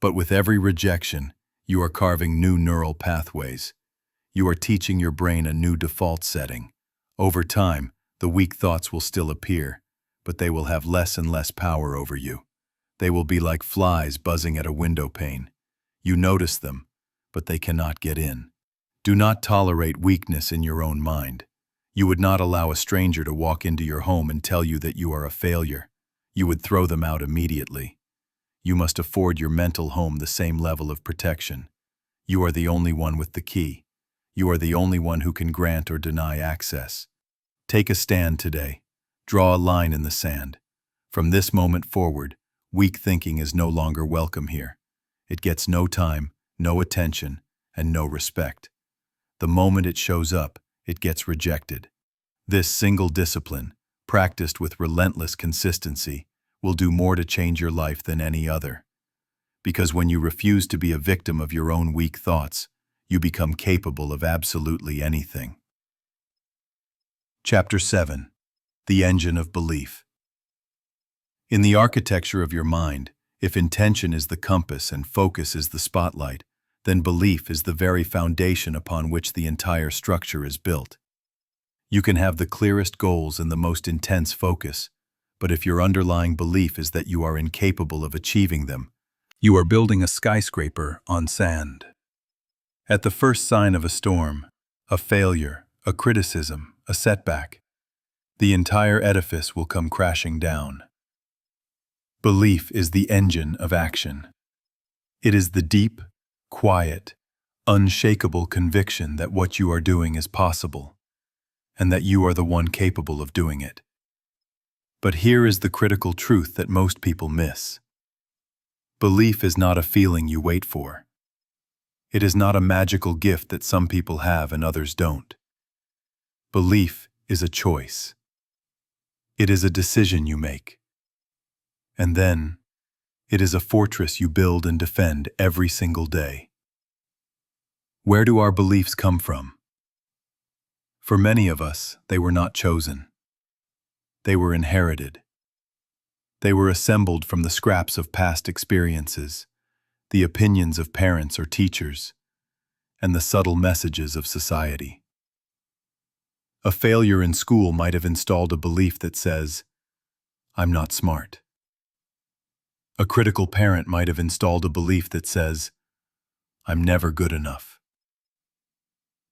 But with every rejection, you are carving new neural pathways. You are teaching your brain a new default setting. Over time, the weak thoughts will still appear, but they will have less and less power over you. They will be like flies buzzing at a window pane. You notice them, but they cannot get in. Do not tolerate weakness in your own mind. You would not allow a stranger to walk into your home and tell you that you are a failure. You would throw them out immediately. You must afford your mental home the same level of protection. You are the only one with the key. You are the only one who can grant or deny access. Take a stand today. Draw a line in the sand. From this moment forward, weak thinking is no longer welcome here. It gets no time, no attention, and no respect. The moment it shows up, it gets rejected. This single discipline, practiced with relentless consistency, will do more to change your life than any other. Because when you refuse to be a victim of your own weak thoughts, you become capable of absolutely anything. Chapter 7. The Engine of Belief. In the architecture of your mind, if intention is the compass and focus is the spotlight, then belief is the very foundation upon which the entire structure is built. You can have the clearest goals and the most intense focus, but if your underlying belief is that you are incapable of achieving them, you are building a skyscraper on sand. At the first sign of a storm, a failure, a criticism, a setback, the entire edifice will come crashing down. Belief is the engine of action. It is the deep, quiet, unshakable conviction that what you are doing is possible, and that you are the one capable of doing it. But here is the critical truth that most people miss. Belief is not a feeling you wait for. It is not a magical gift that some people have and others don't. Belief is a choice. It is a decision you make. And then, it is a fortress you build and defend every single day. Where do our beliefs come from? For many of us, they were not chosen. They were inherited. They were assembled from the scraps of past experiences, the opinions of parents or teachers, and the subtle messages of society. A failure in school might have installed a belief that says, "I'm not smart." A critical parent might have installed a belief that says, "I'm never good enough."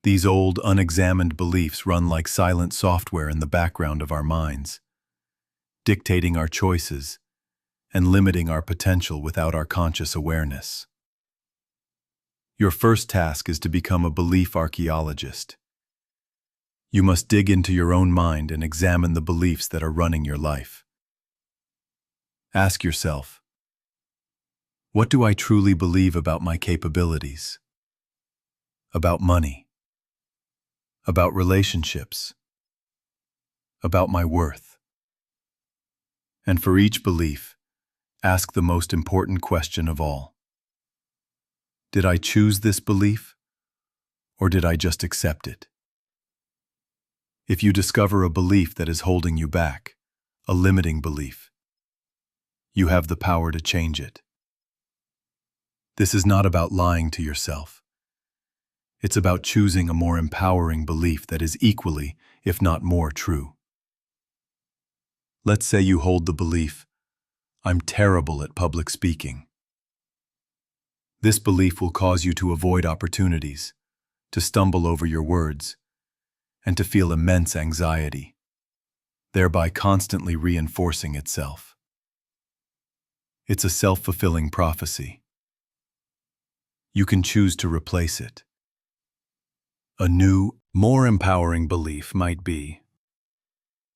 These old, unexamined beliefs run like silent software in the background of our minds, dictating our choices and limiting our potential without our conscious awareness. Your first task is to become a belief archaeologist. You must dig into your own mind and examine the beliefs that are running your life. Ask yourself, what do I truly believe about my capabilities? About money? About relationships? About my worth? And for each belief, ask the most important question of all. Did I choose this belief, or did I just accept it? If you discover a belief that is holding you back, a limiting belief, you have the power to change it. This is not about lying to yourself. It's about choosing a more empowering belief that is equally, if not more, true. Let's say you hold the belief, I'm terrible at public speaking. This belief will cause you to avoid opportunities, to stumble over your words, and to feel immense anxiety, thereby constantly reinforcing itself. It's a self-fulfilling prophecy. You can choose to replace it. A new, more empowering belief might be,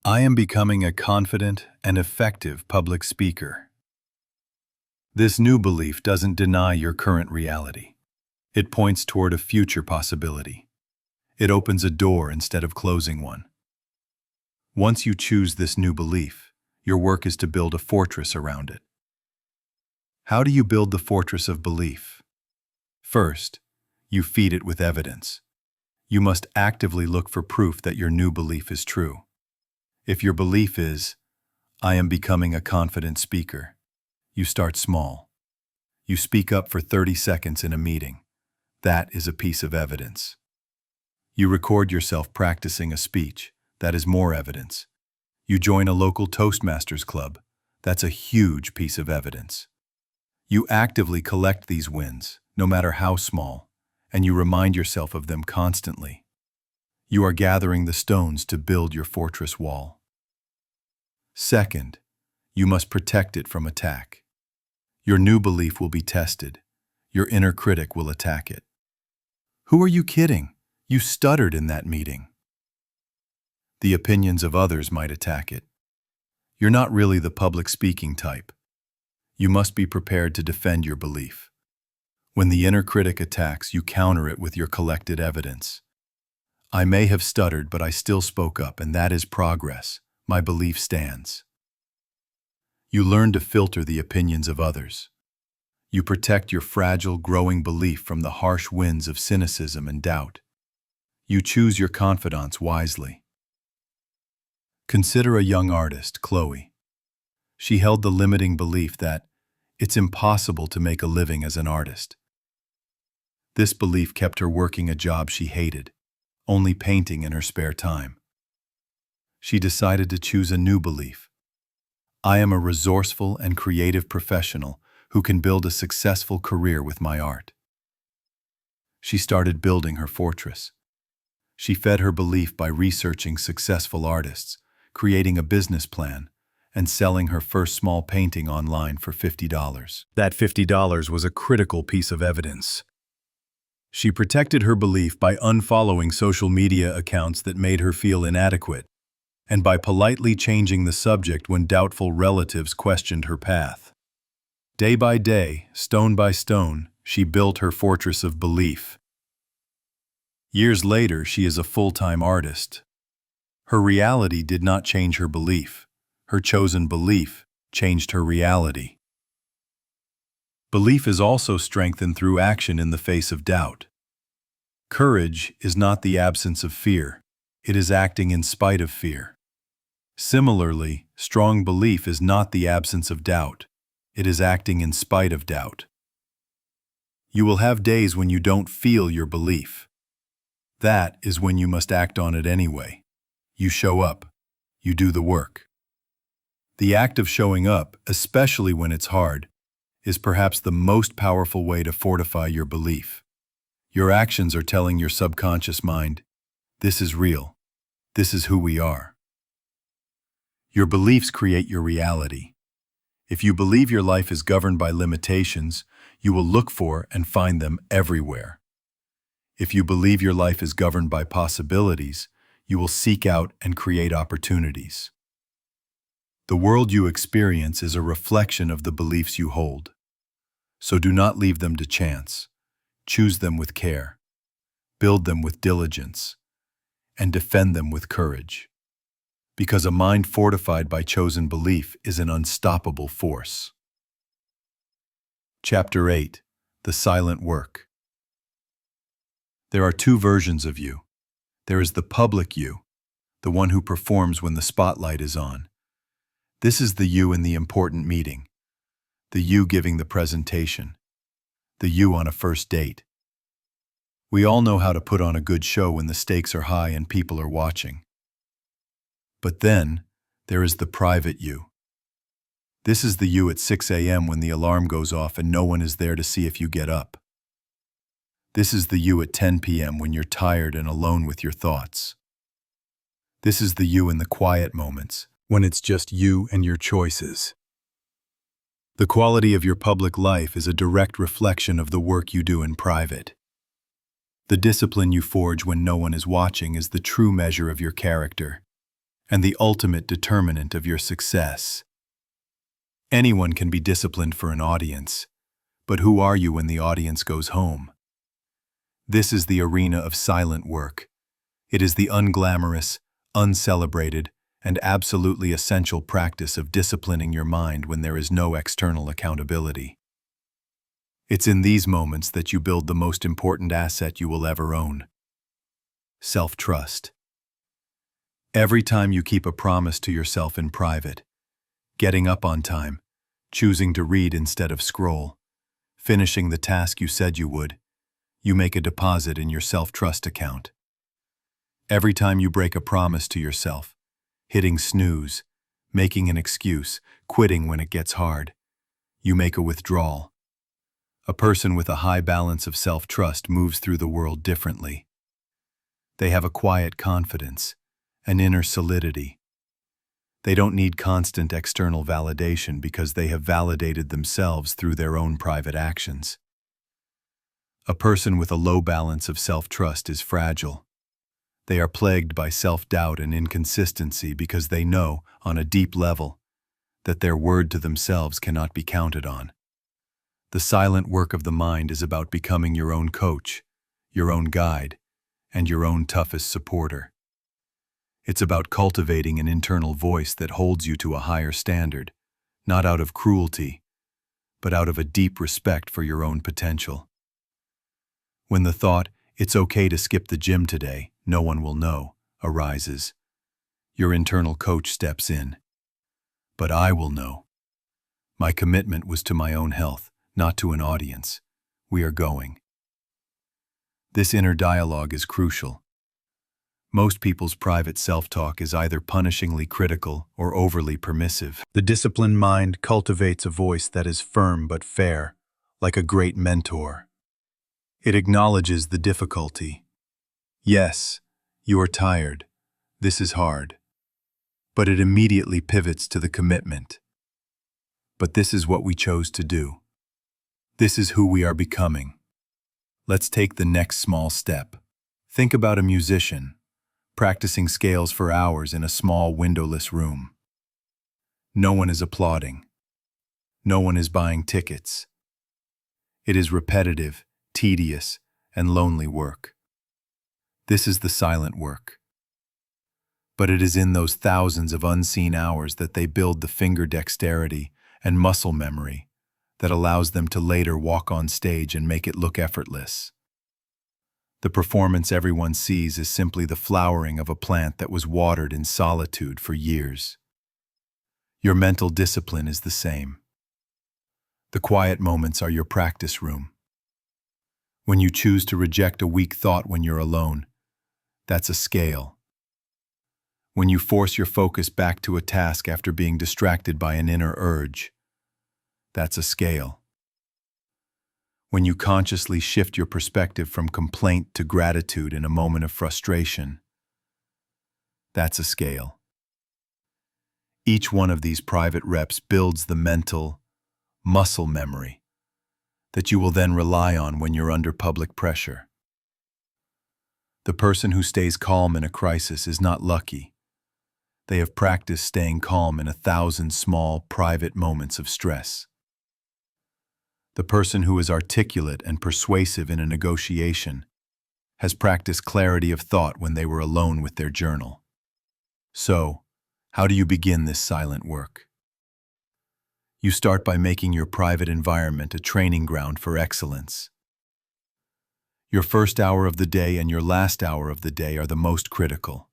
I am becoming a confident and effective public speaker. This new belief doesn't deny your current reality. It points toward a future possibility. It opens a door instead of closing one. Once you choose this new belief, your work is to build a fortress around it. How do you build the fortress of belief? First, you feed it with evidence. You must actively look for proof that your new belief is true. If your belief is, I am becoming a confident speaker, you start small. You speak up for 30 seconds in a meeting. That is a piece of evidence. You record yourself practicing a speech. That is more evidence. You join a local Toastmasters club. That's a huge piece of evidence. You actively collect these wins, no matter how small, and you remind yourself of them constantly. You are gathering the stones to build your fortress wall. Second, you must protect it from attack. Your new belief will be tested. Your inner critic will attack it. Who are you kidding? You stuttered in that meeting. The opinions of others might attack it. You're not really the public speaking type. You must be prepared to defend your belief. When the inner critic attacks, you counter it with your collected evidence. I may have stuttered, but I still spoke up, and that is progress. My belief stands. You learn to filter the opinions of others. You protect your fragile, growing belief from the harsh winds of cynicism and doubt. You choose your confidants wisely. Consider a young artist, Chloe. She held the limiting belief that it's impossible to make a living as an artist. This belief kept her working a job she hated, only painting in her spare time. She decided to choose a new belief. I am a resourceful and creative professional who can build a successful career with my art. She started building her fortress. She fed her belief by researching successful artists, creating a business plan, and selling her first small painting online for $50. That $50 was a critical piece of evidence. She protected her belief by unfollowing social media accounts that made her feel inadequate, and by politely changing the subject when doubtful relatives questioned her path. Day by day, stone by stone, she built her fortress of belief. Years later, she is a full-time artist. Her reality did not change her belief. Her chosen belief changed her reality. Belief is also strengthened through action in the face of doubt. Courage is not the absence of fear. It is acting in spite of fear. Similarly, strong belief is not the absence of doubt. It is acting in spite of doubt. You will have days when you don't feel your belief. That is when you must act on it anyway. You show up. You do the work. The act of showing up, especially when it's hard, is perhaps the most powerful way to fortify your belief. Your actions are telling your subconscious mind, this is real. This is who we are. Your beliefs create your reality. If you believe your life is governed by limitations, you will look for and find them everywhere. If you believe your life is governed by possibilities, you will seek out and create opportunities. The world you experience is a reflection of the beliefs you hold. So do not leave them to chance. Choose them with care. Build them with diligence. And defend them with courage. Because a mind fortified by chosen belief is an unstoppable force. Chapter 8. The Silent Work. There are two versions of you. There is the public you, the one who performs when the spotlight is on. This is the you in the important meeting, the you giving the presentation, the you on a first date. We all know how to put on a good show when the stakes are high and people are watching. But then, there is the private you. This is the you at 6 a.m. when the alarm goes off and no one is there to see if you get up. This is the you at 10 p.m. when you're tired and alone with your thoughts. This is the you in the quiet moments, when it's just you and your choices. The quality of your public life is a direct reflection of the work you do in private. The discipline you forge when no one is watching is the true measure of your character, and the ultimate determinant of your success. Anyone can be disciplined for an audience, but who are you when the audience goes home? This is the arena of silent work. It is the unglamorous, uncelebrated, and absolutely essential practice of disciplining your mind when there is no external accountability. It's in these moments that you build the most important asset you will ever own: self-trust. Every time you keep a promise to yourself in private, getting up on time, choosing to read instead of scroll, finishing the task you said you would, you make a deposit in your self-trust account. Every time you break a promise to yourself, hitting snooze, making an excuse, quitting when it gets hard, you make a withdrawal. A person with a high balance of self-trust moves through the world differently. They have a quiet confidence, an inner solidity. They don't need constant external validation because they have validated themselves through their own private actions. A person with a low balance of self-trust is fragile. They are plagued by self-doubt and inconsistency because they know, on a deep level, that their word to themselves cannot be counted on. The silent work of the mind is about becoming your own coach, your own guide, and your own toughest supporter. It's about cultivating an internal voice that holds you to a higher standard, not out of cruelty, but out of a deep respect for your own potential. When the thought, "It's okay to skip the gym today, no one will know," arises, your internal coach steps in. "But I will know. My commitment was to my own health, not to an audience. We are going." This inner dialogue is crucial. Most people's private self-talk is either punishingly critical or overly permissive. The disciplined mind cultivates a voice that is firm but fair, like a great mentor. It acknowledges the difficulty. Yes, you are tired. This is hard. But it immediately pivots to the commitment. But this is what we chose to do. This is who we are becoming. Let's take the next small step. Think about a musician, practicing scales for hours in a small windowless room. No one is applauding. No one is buying tickets. It is repetitive, tedious, and lonely work. This is the silent work. But it is in those thousands of unseen hours that they build the finger dexterity and muscle memory that allows them to later walk on stage and make it look effortless. The performance everyone sees is simply the flowering of a plant that was watered in solitude for years. Your mental discipline is the same. The quiet moments are your practice room. When you choose to reject a weak thought when you're alone, that's a scale. When you force your focus back to a task after being distracted by an inner urge, that's a scale. When you consciously shift your perspective from complaint to gratitude in a moment of frustration, that's a scale. Each one of these private reps builds the mental muscle memory that you will then rely on when you're under public pressure. The person who stays calm in a crisis is not lucky. They have practiced staying calm in 1,000 small, private moments of stress. The person who is articulate and persuasive in a negotiation has practiced clarity of thought when they were alone with their journal. So, how do you begin this silent work? You start by making your private environment a training ground for excellence. Your first hour of the day and your last hour of the day are the most critical.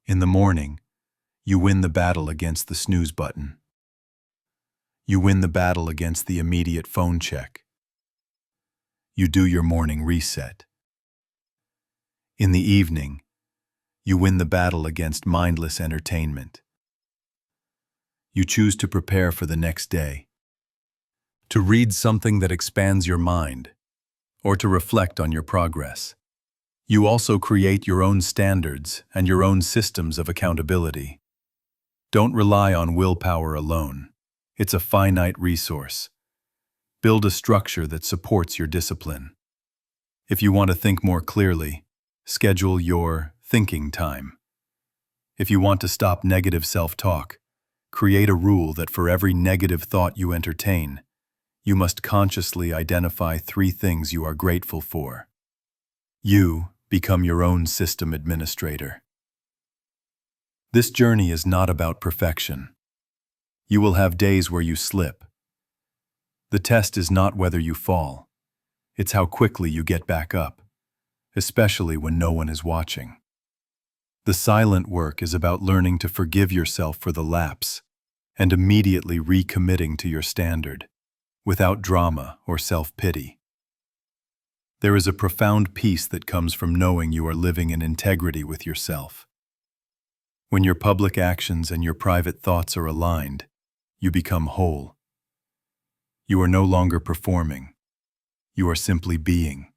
In the morning, you win the battle against the snooze button. You win the battle against the immediate phone check. You do your morning reset. In the evening, you win the battle against mindless entertainment. You choose to prepare for the next day, to read something that expands your mind, or to reflect on your progress. You also create your own standards and your own systems of accountability. Don't rely on willpower alone. It's a finite resource. Build a structure that supports your discipline. If you want to think more clearly, schedule your thinking time. If you want to stop negative self-talk, create a rule that for every negative thought you entertain, you must consciously identify 3 things you are grateful for. You become your own system administrator. This journey is not about perfection. You will have days where you slip. The test is not whether you fall. It's how quickly you get back up, especially when no one is watching. The silent work is about learning to forgive yourself for the lapse and immediately recommitting to your standard, without drama or self-pity. There is a profound peace that comes from knowing you are living in integrity with yourself. When your public actions and your private thoughts are aligned, you become whole. You are no longer performing. You are simply being.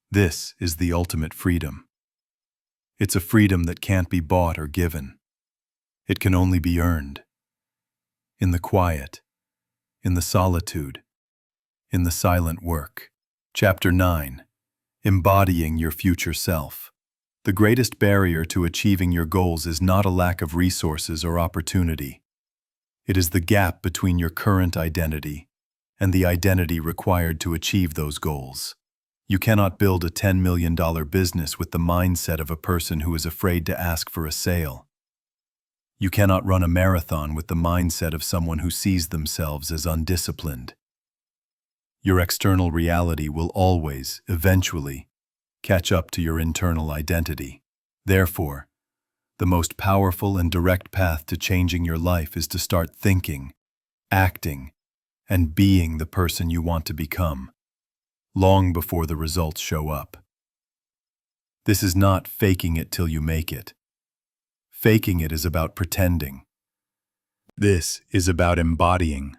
This is the ultimate freedom. It's a freedom that can't be bought or given. It can only be earned. In the quiet, in the solitude, in the silent work. Chapter 9. Embodying your future self. The greatest barrier to achieving your goals is not a lack of resources or opportunity. It is the gap between your current identity and the identity required to achieve those goals. You cannot build a $10 million business with the mindset of a person who is afraid to ask for a sale. You cannot run a marathon with the mindset of someone who sees themselves as undisciplined. Your external reality will always, eventually, catch up to your internal identity. Therefore, the most powerful and direct path to changing your life is to start thinking, acting, and being the person you want to become, long before the results show up. This is not faking it till you make it. Faking it is about pretending. This is about embodying.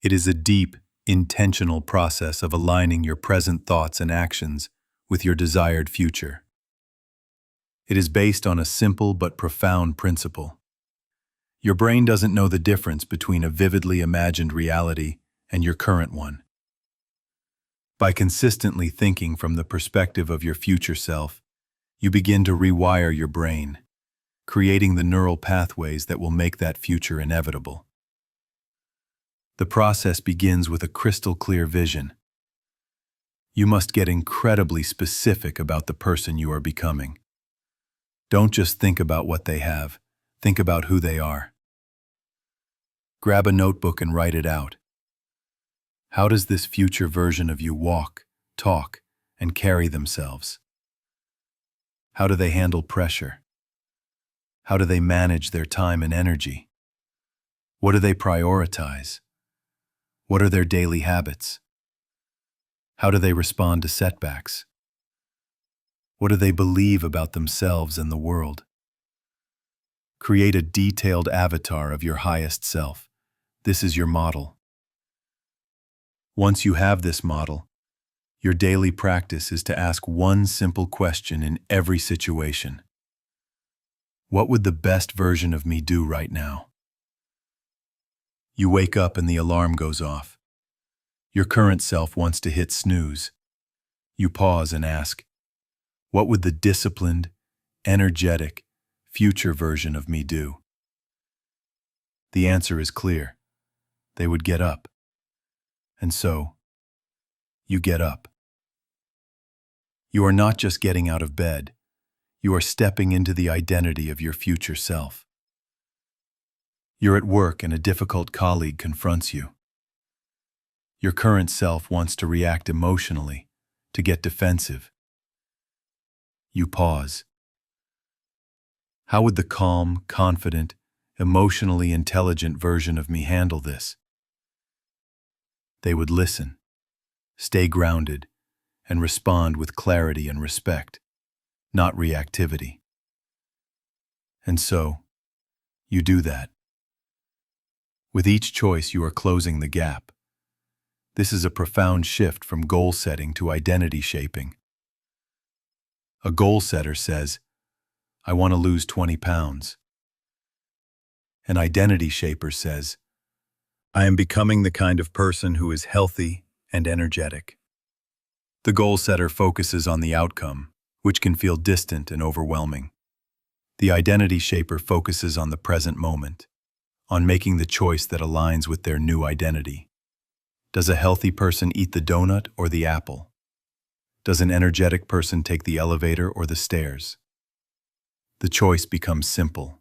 It is a deep, intentional process of aligning your present thoughts and actions with your desired future. It is based on a simple but profound principle. Your brain doesn't know the difference between a vividly imagined reality and your current one. By consistently thinking from the perspective of your future self, you begin to rewire your brain, creating the neural pathways that will make that future inevitable. The process begins with a crystal-clear vision. You must get incredibly specific about the person you are becoming. Don't just think about what they have, think about who they are. Grab a notebook and write it out. How does this future version of you walk, talk, and carry themselves? How do they handle pressure? How do they manage their time and energy? What do they prioritize? What are their daily habits? How do they respond to setbacks? What do they believe about themselves and the world? Create a detailed avatar of your highest self. This is your model. Once you have this model, your daily practice is to ask one simple question in every situation. What would the best version of me do right now? You wake up and the alarm goes off. Your current self wants to hit snooze. You pause and ask, what would the disciplined, energetic, future version of me do? The answer is clear. They would get up. And so, you get up. You are not just getting out of bed. You are stepping into the identity of your future self. You're at work and a difficult colleague confronts you. Your current self wants to react emotionally, to get defensive. You pause. How would the calm, confident, emotionally intelligent version of me handle this? They would listen, stay grounded, and respond with clarity and respect, not reactivity. And so, you do that. With each choice, you are closing the gap. This is a profound shift from goal setting to identity shaping. A goal setter says, I want to lose 20 pounds. An identity shaper says, I am becoming the kind of person who is healthy and energetic. The goal setter focuses on the outcome, which can feel distant and overwhelming. The identity shaper focuses on the present moment, on making the choice that aligns with their new identity. Does a healthy person eat the donut or the apple? Does an energetic person take the elevator or the stairs? The choice becomes simple.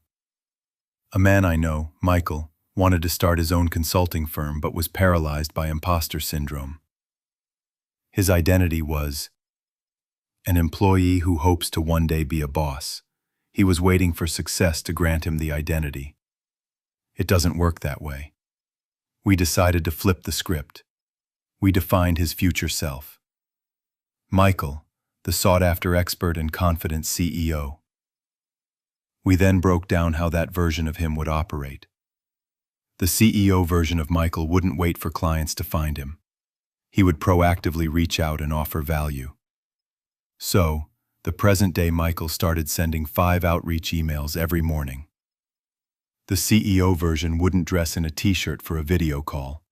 A man I know, Michael, wanted to start his own consulting firm but was paralyzed by imposter syndrome. His identity was an employee who hopes to one day be a boss. He was waiting for success to grant him the identity. It doesn't work that way. We decided to flip the script. We defined his future self. Michael, the sought-after expert and confident CEO. We then broke down how that version of him would operate. The CEO version of Michael wouldn't wait for clients to find him. He would proactively reach out and offer value. So, the present-day Michael started sending 5 outreach emails every morning. The CEO version wouldn't dress in a t-shirt for a video call.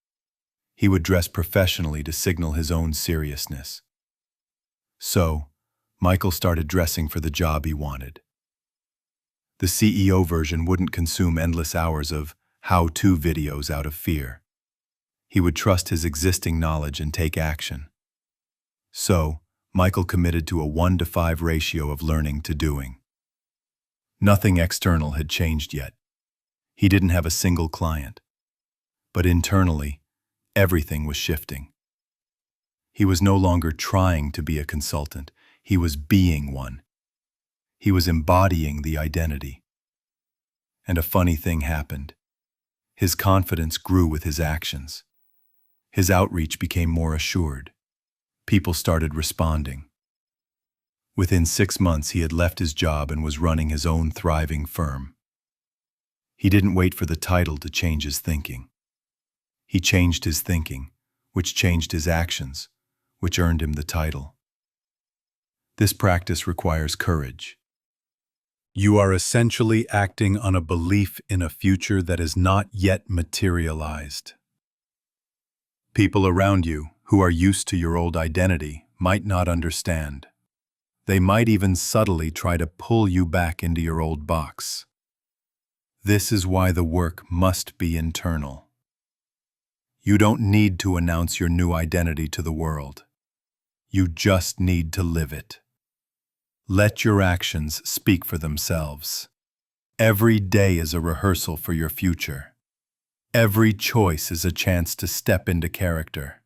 He would dress professionally to signal his own seriousness. So, Michael started dressing for the job he wanted. The CEO version wouldn't consume endless hours of how-to videos out of fear. He would trust his existing knowledge and take action. So, Michael committed to a 1-to-5 ratio of learning to doing. Nothing external had changed yet. He didn't have a single client. But internally, everything was shifting. He was no longer trying to be a consultant. He was being one. He was embodying the identity. And a funny thing happened. His confidence grew with his actions. His outreach became more assured. People started responding. Within 6 months, he had left his job and was running his own thriving firm. He didn't wait for the title to change his thinking. He changed his thinking, which changed his actions, which earned him the title. This practice requires courage. You are essentially acting on a belief in a future that is not yet materialized. People around you who are used to your old identity might not understand. They might even subtly try to pull you back into your old box. This is why the work must be internal. You don't need to announce your new identity to the world. You just need to live it. Let your actions speak for themselves. Every day is a rehearsal for your future. Every choice is a chance to step into character.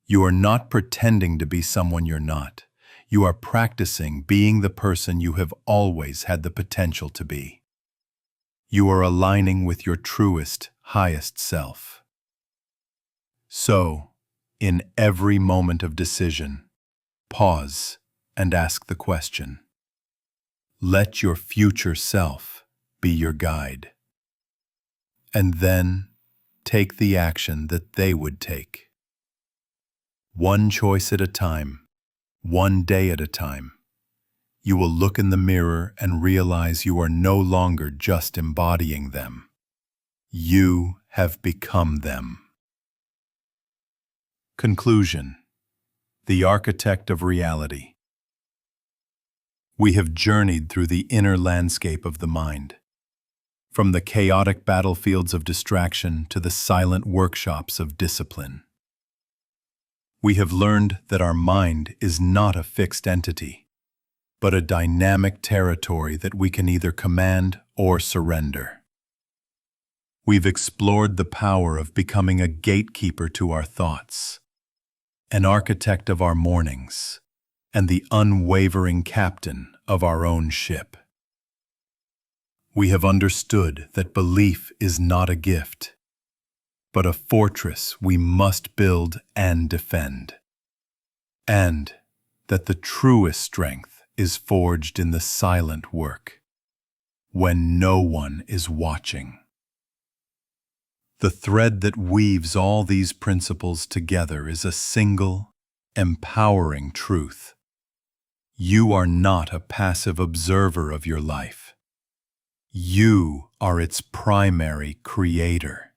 You are not pretending to be someone you're not. You are practicing being the person you have always had the potential to be. You are aligning with your truest, highest self. So, in every moment of decision, pause and ask the question. Let your future self be your guide. And then take the action that they would take. One choice at a time, one day at a time. you will look in the mirror and realize you are no longer just embodying them. You have become them. Conclusion: the architect of reality. We have journeyed through the inner landscape of the mind, from the chaotic battlefields of distraction to the silent workshops of discipline. We have learned that our mind is not a fixed entity, but a dynamic territory that we can either command or surrender. We've explored the power of becoming a gatekeeper to our thoughts, an architect of our mornings, and the unwavering captain of our own ship. We have understood that belief is not a gift, but a fortress we must build and defend, and that the truest strength is forged in the silent work, when no one is watching. The thread that weaves all these principles together is a single, empowering truth. You are not a passive observer of your life. You are its primary creator.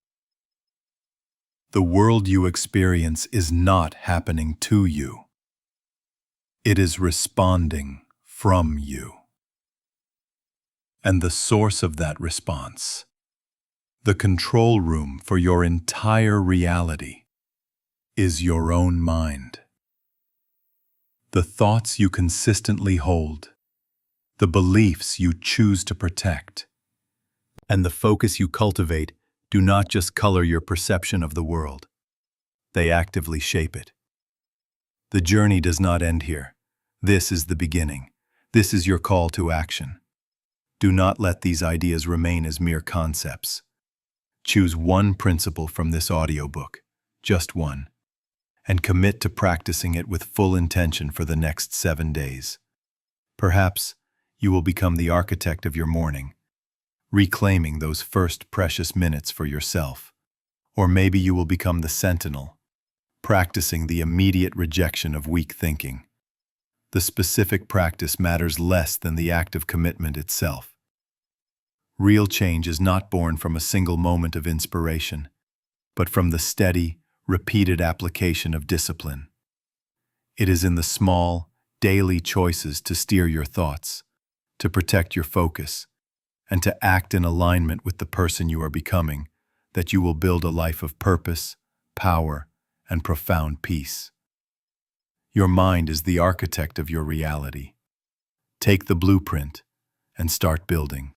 The world you experience is not happening to you. It is responding from you. And the source of that response, the control room for your entire reality, is your own mind. The thoughts you consistently hold, the beliefs you choose to protect, and the focus you cultivate do not just color your perception of the world. They actively shape it. The journey does not end here. This is the beginning. This is your call to action. Do not let these ideas remain as mere concepts. Choose one principle from this audiobook, just one, and commit to practicing it with full intention for the next 7 days. Perhaps you will become the architect of your morning, reclaiming those first precious minutes for yourself. Or maybe you will become the sentinel, practicing the immediate rejection of weak thinking. The specific practice matters less than the act of commitment itself. Real change is not born from a single moment of inspiration, but from the steady, repeated application of discipline. It is in the small, daily choices to steer your thoughts, to protect your focus, and to act in alignment with the person you are becoming, that you will build a life of purpose, power, and profound peace. Your mind is the architect of your reality. Take the blueprint and start building.